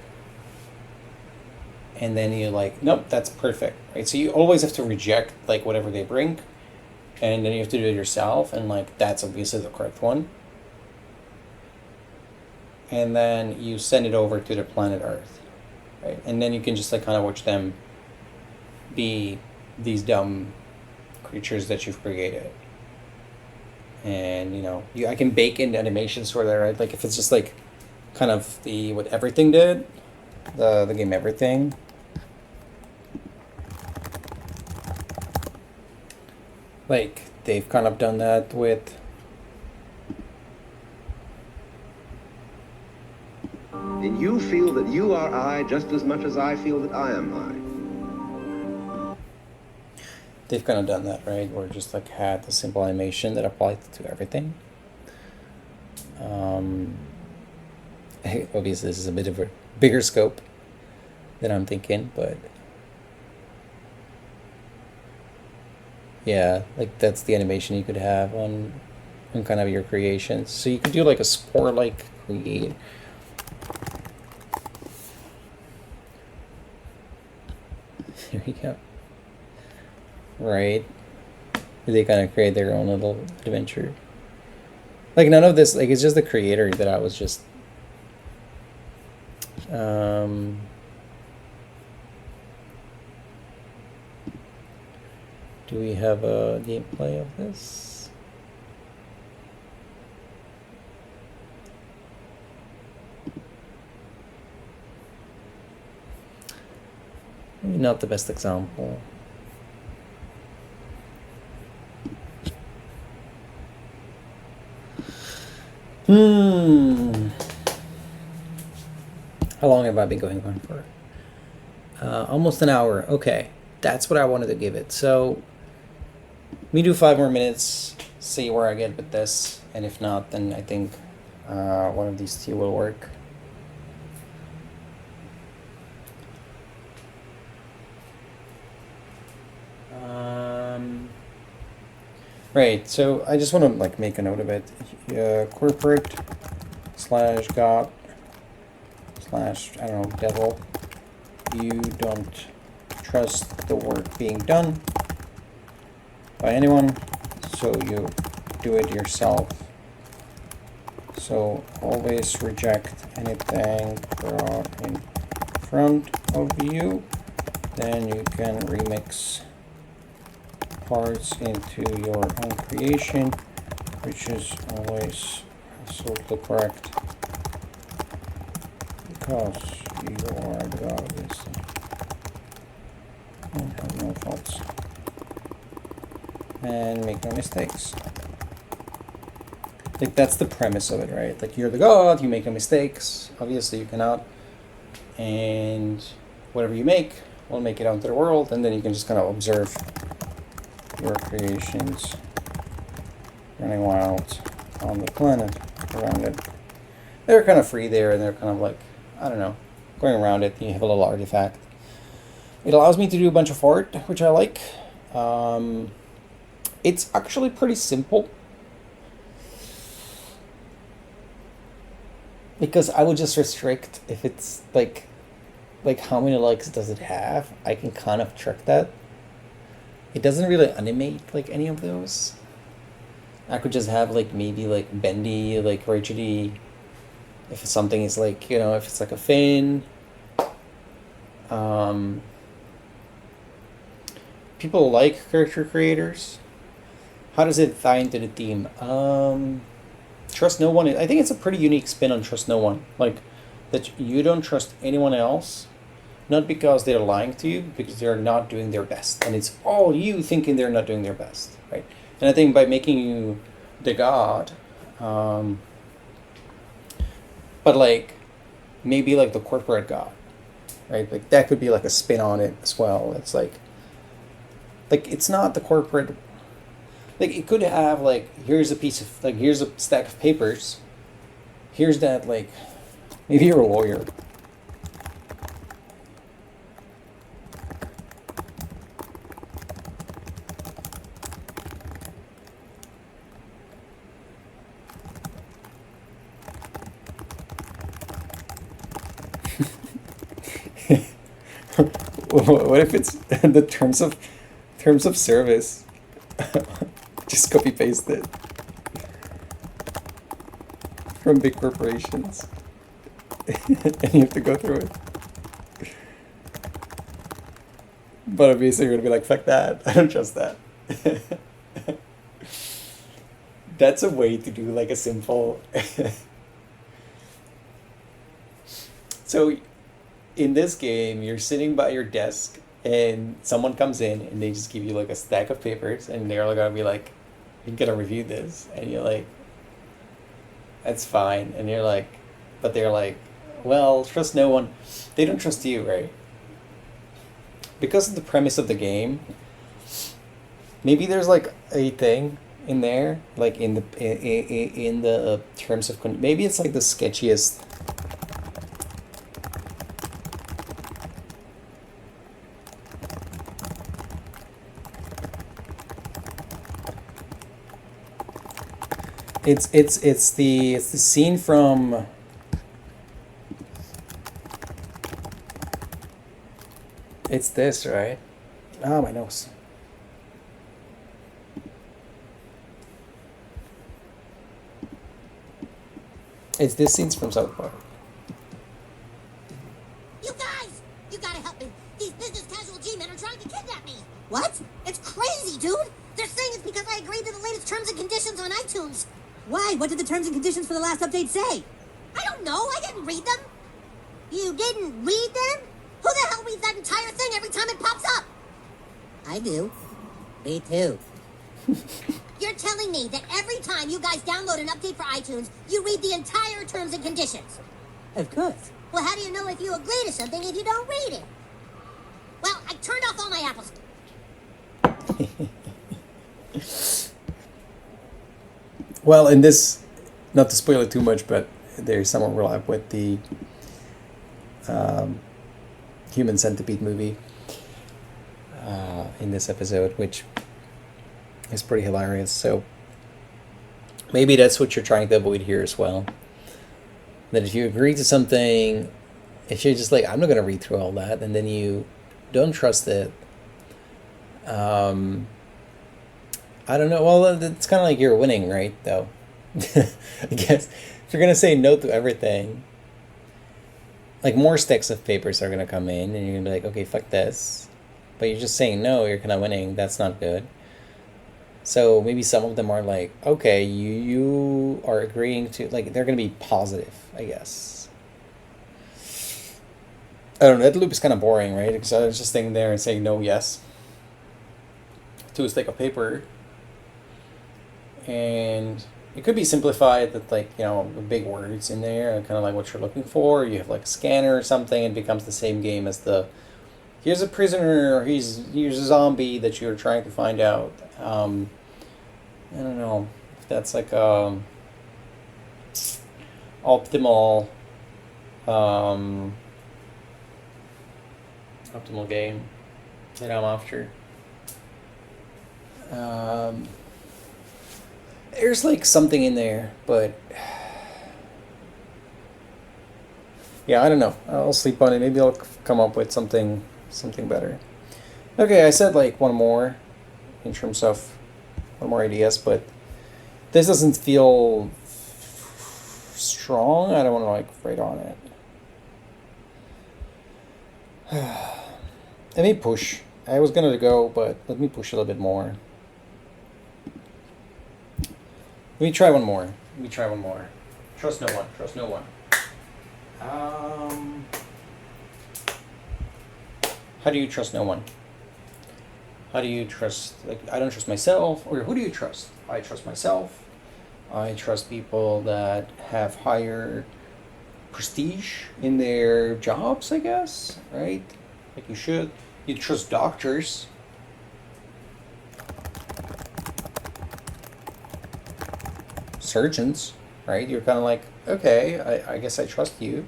[SPEAKER 1] And then you're like, nope, that's perfect, right? So you always have to reject, like, whatever they bring. And then you have to do it yourself, and, like, that's obviously the correct one. And then you send it over to the planet Earth, right? And then you can just, like, kind of watch them be these dumb creatures that you've created. And, you know, I can bake in animations for that, right? Like, if it's just, like, kind of what Everything did, the game Everything. Like, they've kind of done that with...
[SPEAKER 7] And you feel that you are I just as much as I feel that I am I.
[SPEAKER 1] They've kind of done that, right? Where just, like, had the simple animation that applied to everything. Obviously, this is a bit of a bigger scope than I'm thinking, but... yeah, like, that's the animation you could have on kind of your creations. So you could do, like, a spore-like create. There you go. Right. They kind of create their own little adventure. Like, none of this, like, it's just the creator that I was just... do we have a gameplay of this? Maybe not the best example. How long have I been going on for? Almost an hour. Okay, that's what I wanted to give it. So, let me do 5 more minutes, see where I get with this, and if not, then I think one of these two will work. Right, so I just want to, like, make a note of it. Corporate / God / I don't know, devil. You don't trust the work being done by anyone, so you do it yourself. So always reject anything brought in front of you. Then you can remix parts into your own creation, which is always absolutely correct, because you are God, obviously, and have no faults, and make no mistakes. Like, that's the premise of it, right? Like, you're the God, you make no mistakes. Obviously, you cannot. And whatever you make, will make it out into the world, and then you can just kind of observe your creations running wild on the planet around it. They're kind of free there, and they're kind of like, I don't know, going around it. You have a little artifact. It allows me to do a bunch of art, which I like. It's actually pretty simple, because I would just restrict if it's like how many likes does it have. I can kind of trick that. It doesn't really animate like any of those. I could just have like maybe like bendy, like rigidity. If something is like, you know, if it's like a fin. People like character creators. How does it tie into the theme? Trust no one. I think it's a pretty unique spin on trust no one. Like, that you don't trust anyone else, not because they're lying to you, because they're not doing their best. And it's all you thinking they're not doing their best, right? And I think by making you the god, but like maybe like the corporate god, right? Like that could be like a spin on it as well. It's like it's not the corporate. Like it could have like, here's a piece of like, here's a stack of papers. Here's that, like, maybe you're a lawyer. What if it's the terms of service? Just copy paste it from big corporations, and you have to go through it. But obviously, you're gonna be like, "Fuck that! I don't trust that." That's a way to do like a simple. So, in this game, you're sitting by your desk, and someone comes in, and they just give you like a stack of papers, and they're gonna be like, "You're gonna review this," and you're like, "That's fine," and you're like, but they're like, "Well, trust no one." They don't trust you, right? Because of the premise of the game. Maybe there's like a thing in there, like in the terms of maybe it's like the sketchiest. It's the scene from. It's this, right? Oh, my nose. It's this scene's from South Park.
[SPEAKER 8] You guys! You gotta help me. These business casual G-men are trying to kidnap me. What? It's crazy, dude. They're saying it's because I agreed to the latest terms and conditions on iTunes. Why? What did the terms and conditions for the last update say? I don't know. I didn't read them. You didn't read them? Who the hell reads that entire thing every time it pops up? I do. Me too. You're telling me that every time you guys download an update for iTunes, you read the entire terms and conditions? Of course. Well, how do you know if you agree to something if you don't read it? Well, I turned off all my apples.
[SPEAKER 1] Well, in this, not to spoil it too much, but there's some overlap with the Human Centipede movie in this episode, which is pretty hilarious. So maybe that's what you're trying to avoid here as well. That if you agree to something, if you're just like, I'm not going to read through all that, and then you don't trust it, I don't know. Well, it's kind of like you're winning, right? Though, I guess if you're gonna say no to everything, like more stacks of papers are gonna come in, and you're gonna be like, okay, fuck this. But you're just saying no. You're kind of winning. That's not good. So maybe some of them are like, okay, you are agreeing to, like, they're gonna be positive, I guess. I don't know. That loop is kind of boring, right? Because I was just sitting there and saying no, yes, to a stack of paper. And it could be simplified that, like, you know, big words in there and kind of like what you're looking for. You have like a scanner or something, and it becomes the same game as the, here's a prisoner, or here's a zombie that you're trying to find out. I don't know if that's like a optimal optimal game that I'm after. There's like something in there, but yeah, I don't know. I'll sleep on it. Maybe I'll come up with something better. Okay, I said like one more in terms of one more ideas, but this doesn't feel strong. I don't want to like write on it. Let me push. I was gonna go, but let me push a little bit more. Let me try one more. Trust no one. Trust no one. How do you trust no one? How do you trust, like, I don't trust myself, or who do you trust? I trust myself. I trust people that have higher prestige in their jobs, I guess, right? Like you should. You trust doctors. Surgeons, right? You're kind of like, okay, I guess I trust you.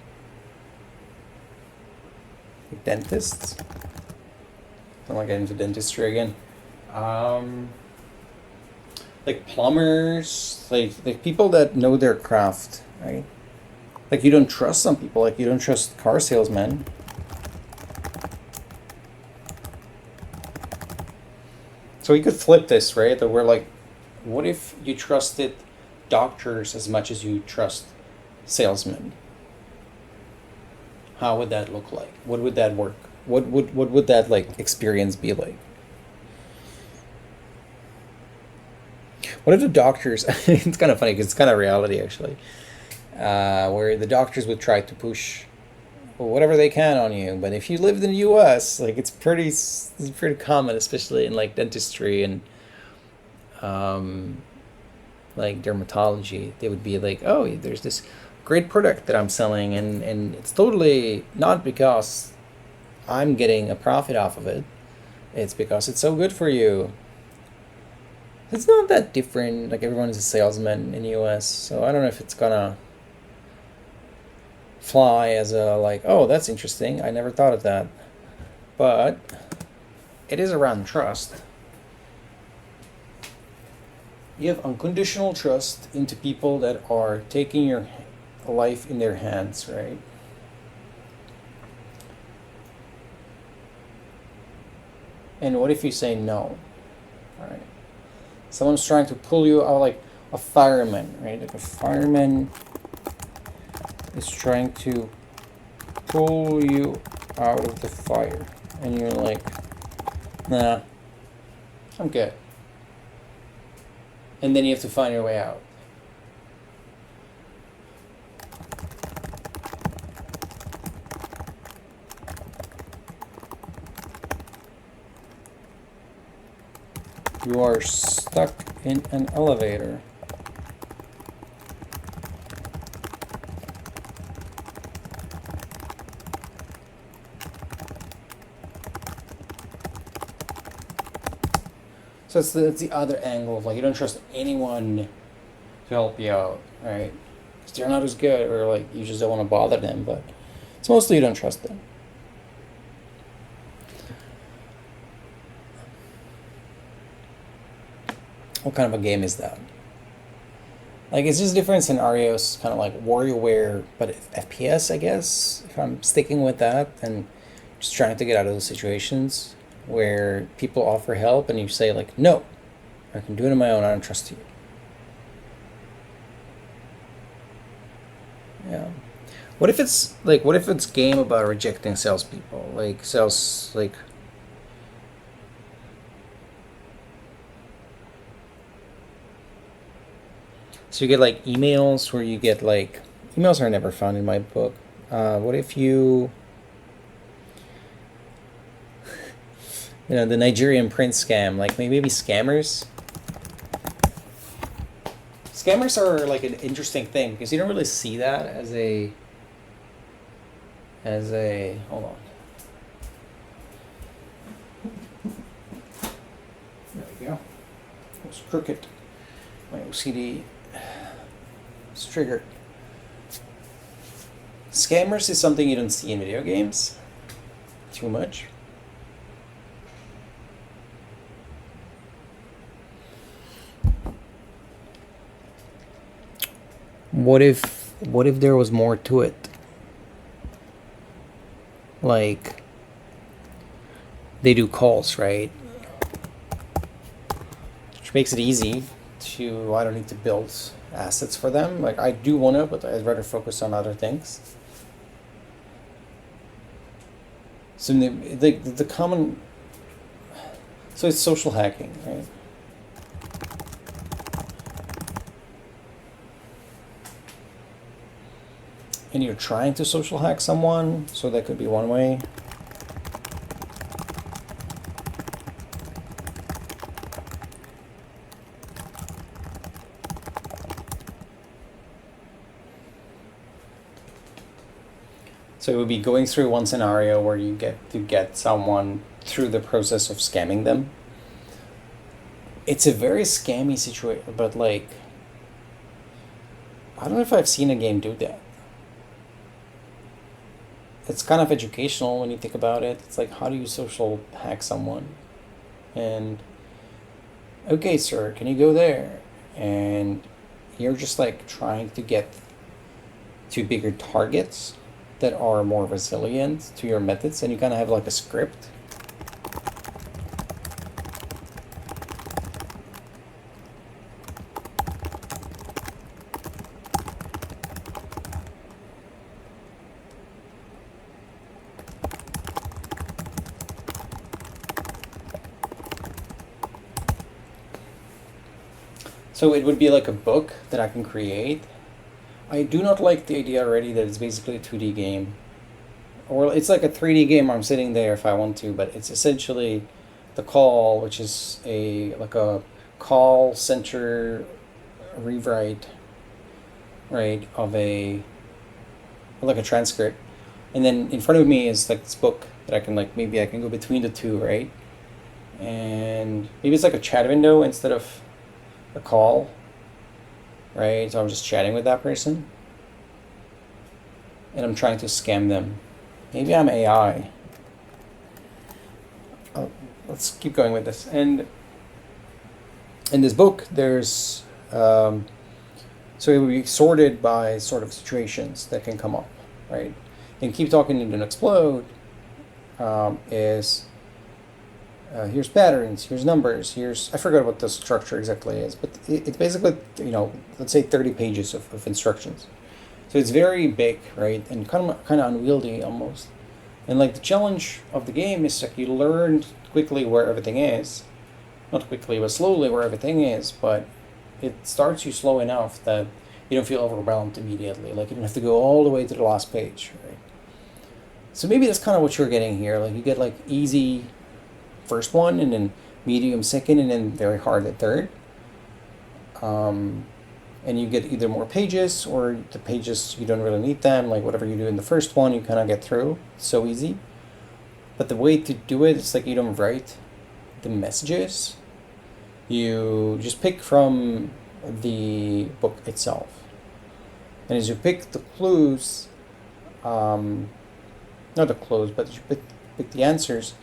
[SPEAKER 1] Dentists. Don't want to get into dentistry again. Like plumbers, like people that know their craft, right? Like you don't trust some people, like you don't trust car salesmen. So we could flip this, right? That we're like, what if you trusted doctors as much as you trust salesmen? How would that look like? What would that work? What would that like experience be like? What if the doctors? It's kind of funny because it's kind of reality actually, where the doctors would try to push whatever they can on you. But if you lived in the U.S., like it's pretty common, especially in like dentistry and like dermatology. They would be like, oh, there's this great product that I'm selling, and it's totally not because I'm getting a profit off of it. It's because it's so good for you. It's not that different. Like everyone is a salesman in the US, so I don't know if it's gonna fly as a like, oh, that's interesting. I never thought of that. But it is around trust. You have unconditional trust into people that are taking your life in their hands, right? And what if you say no? All right. Someone's trying to pull you out, like a fireman, right? Like a fireman is trying to pull you out of the fire. And you're like, nah, I'm good. And then you have to find your way out. You are stuck in an elevator. So it's the other angle of like you don't trust anyone to help you out, right? Because they're not as good, or like you just don't want to bother them. But it's mostly you don't trust them. What kind of a game is that? Like, it's just different scenarios, kind of like WarioWare, but FPS, I guess, if I'm sticking with that, and just trying to get out of those situations where people offer help and you say, like, no, I can do it on my own, I don't trust you. Yeah. What if it's game about rejecting salespeople? Like, sales, like, so you get like emails where you get like, emails are never fun in my book. What if you, the Nigerian prince scam, like maybe scammers? Scammers are like an interesting thing because you don't really see that as a, hold on. There we go. It was crooked. My OCD. It's triggered. Scammers is something you don't see in video games too much. What if there was more to it? Like they do calls, right? Which makes it easy to, I don't need to build assets for them. Like I do want to, but I'd rather focus on other things. So the common, so it's social hacking, right? and you're trying to social hack someone, so that could be one way. So it would be going through one scenario where you get to get someone through the process of scamming them. It's a very scammy situation, but like, I don't know if I've seen a game do that. It's kind of educational when you think about it. It's like, how do you social hack someone? And, okay, sir, can you go there? And you're just like trying to get to bigger targets that are more resilient to your methods, and you kind of have like a script. So it would be like a book that I can create. I do not like the idea already that it's basically a 2D game. Or it's like a 3D game where I'm sitting there if I want to, but it's essentially the call, which is like a call center rewrite, right, of like a transcript. And then in front of me is like this book that I can maybe I can go between the two, right? And maybe it's like a chat window instead of a call. Right, so I'm just chatting with that person and I'm trying to scam them. Maybe I'm AI. Let's keep going with this. And in this book, there's so it will be sorted by sort of situations that can come up, right? And keep talking and don't explode is here's patterns, here's numbers, here's, I forgot what the structure exactly is, but it's basically, let's say 30 pages of instructions. So it's very big, right? And kind of unwieldy almost. And like the challenge of the game is like you learn quickly where everything is. Not quickly, but slowly where everything is, but it starts you slow enough that you don't feel overwhelmed immediately. Like you don't have to go all the way to the last page, right? So maybe that's kind of what you're getting here. Like you get like easy first one, and then medium second, and then very hard at third. And you get either more pages, or the pages you don't really need them. Like whatever you do in the first one, you kind of get through. It's so easy. But the way to do it is like you don't write the messages. You just pick from the book itself. And as you pick the clues, not the clues, but you pick the answers,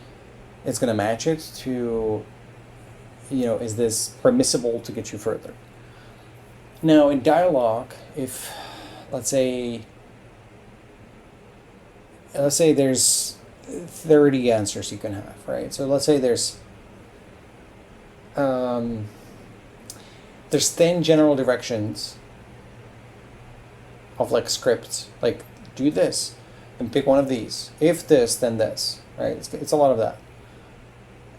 [SPEAKER 1] it's going to match it to, is this permissible to get you further? Now, in dialogue, if, let's say there's 30 answers you can have, right? So let's say there's 10 general directions of like scripts, like do this and pick one of these. If this, then this, right? It's a lot of that.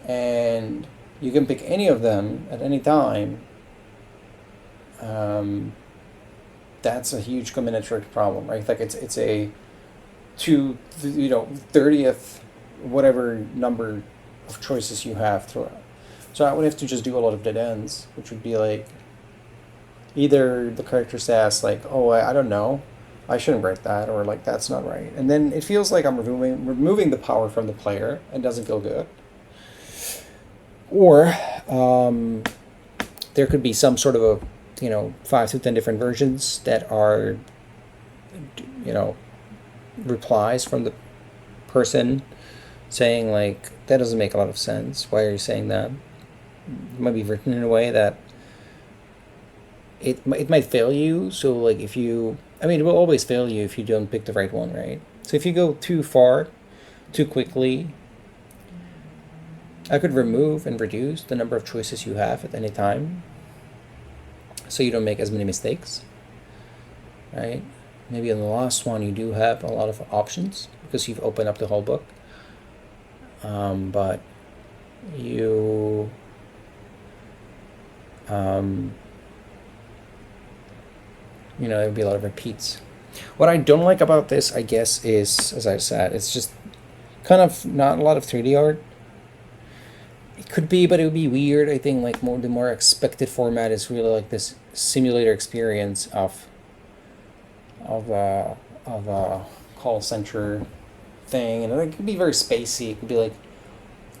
[SPEAKER 1] And you can pick any of them at any time. That's a huge combinatoric problem, right? Like it's a 30th whatever number of choices you have throughout. So I would have to just do a lot of dead ends, which would be like either the character says like, oh, I don't know, I shouldn't write that, or like that's not right. And then it feels like I'm removing the power from the player and doesn't feel good. Or there could be some sort of a 5 to 10 different versions that are replies from the person saying like, that doesn't make a lot of sense, why are you saying that? It might be written in a way that it might fail you. So like it will always fail you if you don't pick the right one, right? So if you go too far too quickly, I could remove and reduce the number of choices you have at any time, so you don't make as many mistakes, right? Maybe in the last one you do have a lot of options because you've opened up the whole book, but you there would be a lot of repeats. What I don't like about this, I guess, is, as I said, it's just kind of not a lot of 3D art. It could be, but it would be weird. I think like the more expected format is really like this simulator experience of a call center thing, and it could be very spacey. It could be like,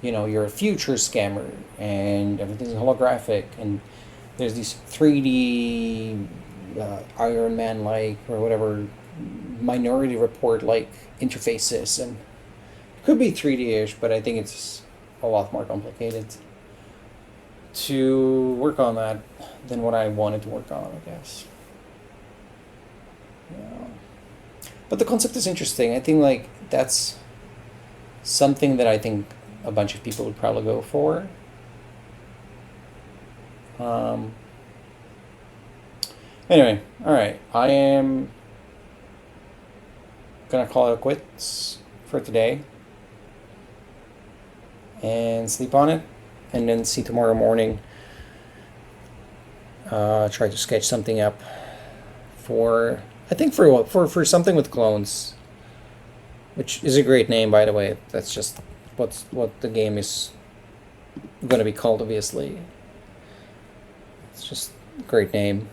[SPEAKER 1] you know, you're a future scammer and everything's holographic, and there's these 3D Iron Man like or whatever Minority Report like interfaces, and it could be 3D-ish, but I think it's a lot more complicated to work on that than what I wanted to work on, I guess. Yeah. But the concept is interesting. I think like that's something that I think a bunch of people would probably go for. Anyway, all right. I am gonna call it quits for today and sleep on it, and then see tomorrow morning. Try to sketch something up for, I think for something with clones, which is a great name, by the way. That's just what the game is going to be called, obviously. It's just a great name.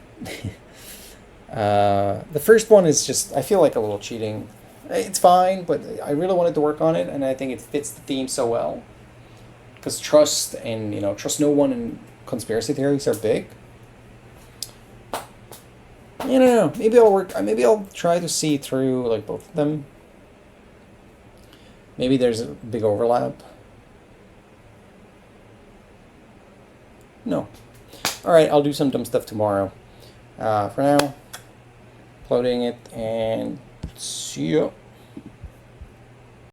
[SPEAKER 1] The first one is just, I feel like a little cheating. It's fine, but I really wanted to work on it, and I think it fits the theme so well. Because trust and, trust no one and conspiracy theories are big. I don't know. Maybe I'll try to see through like both of them. Maybe there's a big overlap. No. Alright, I'll do some dumb stuff tomorrow. For now, uploading it, and see ya.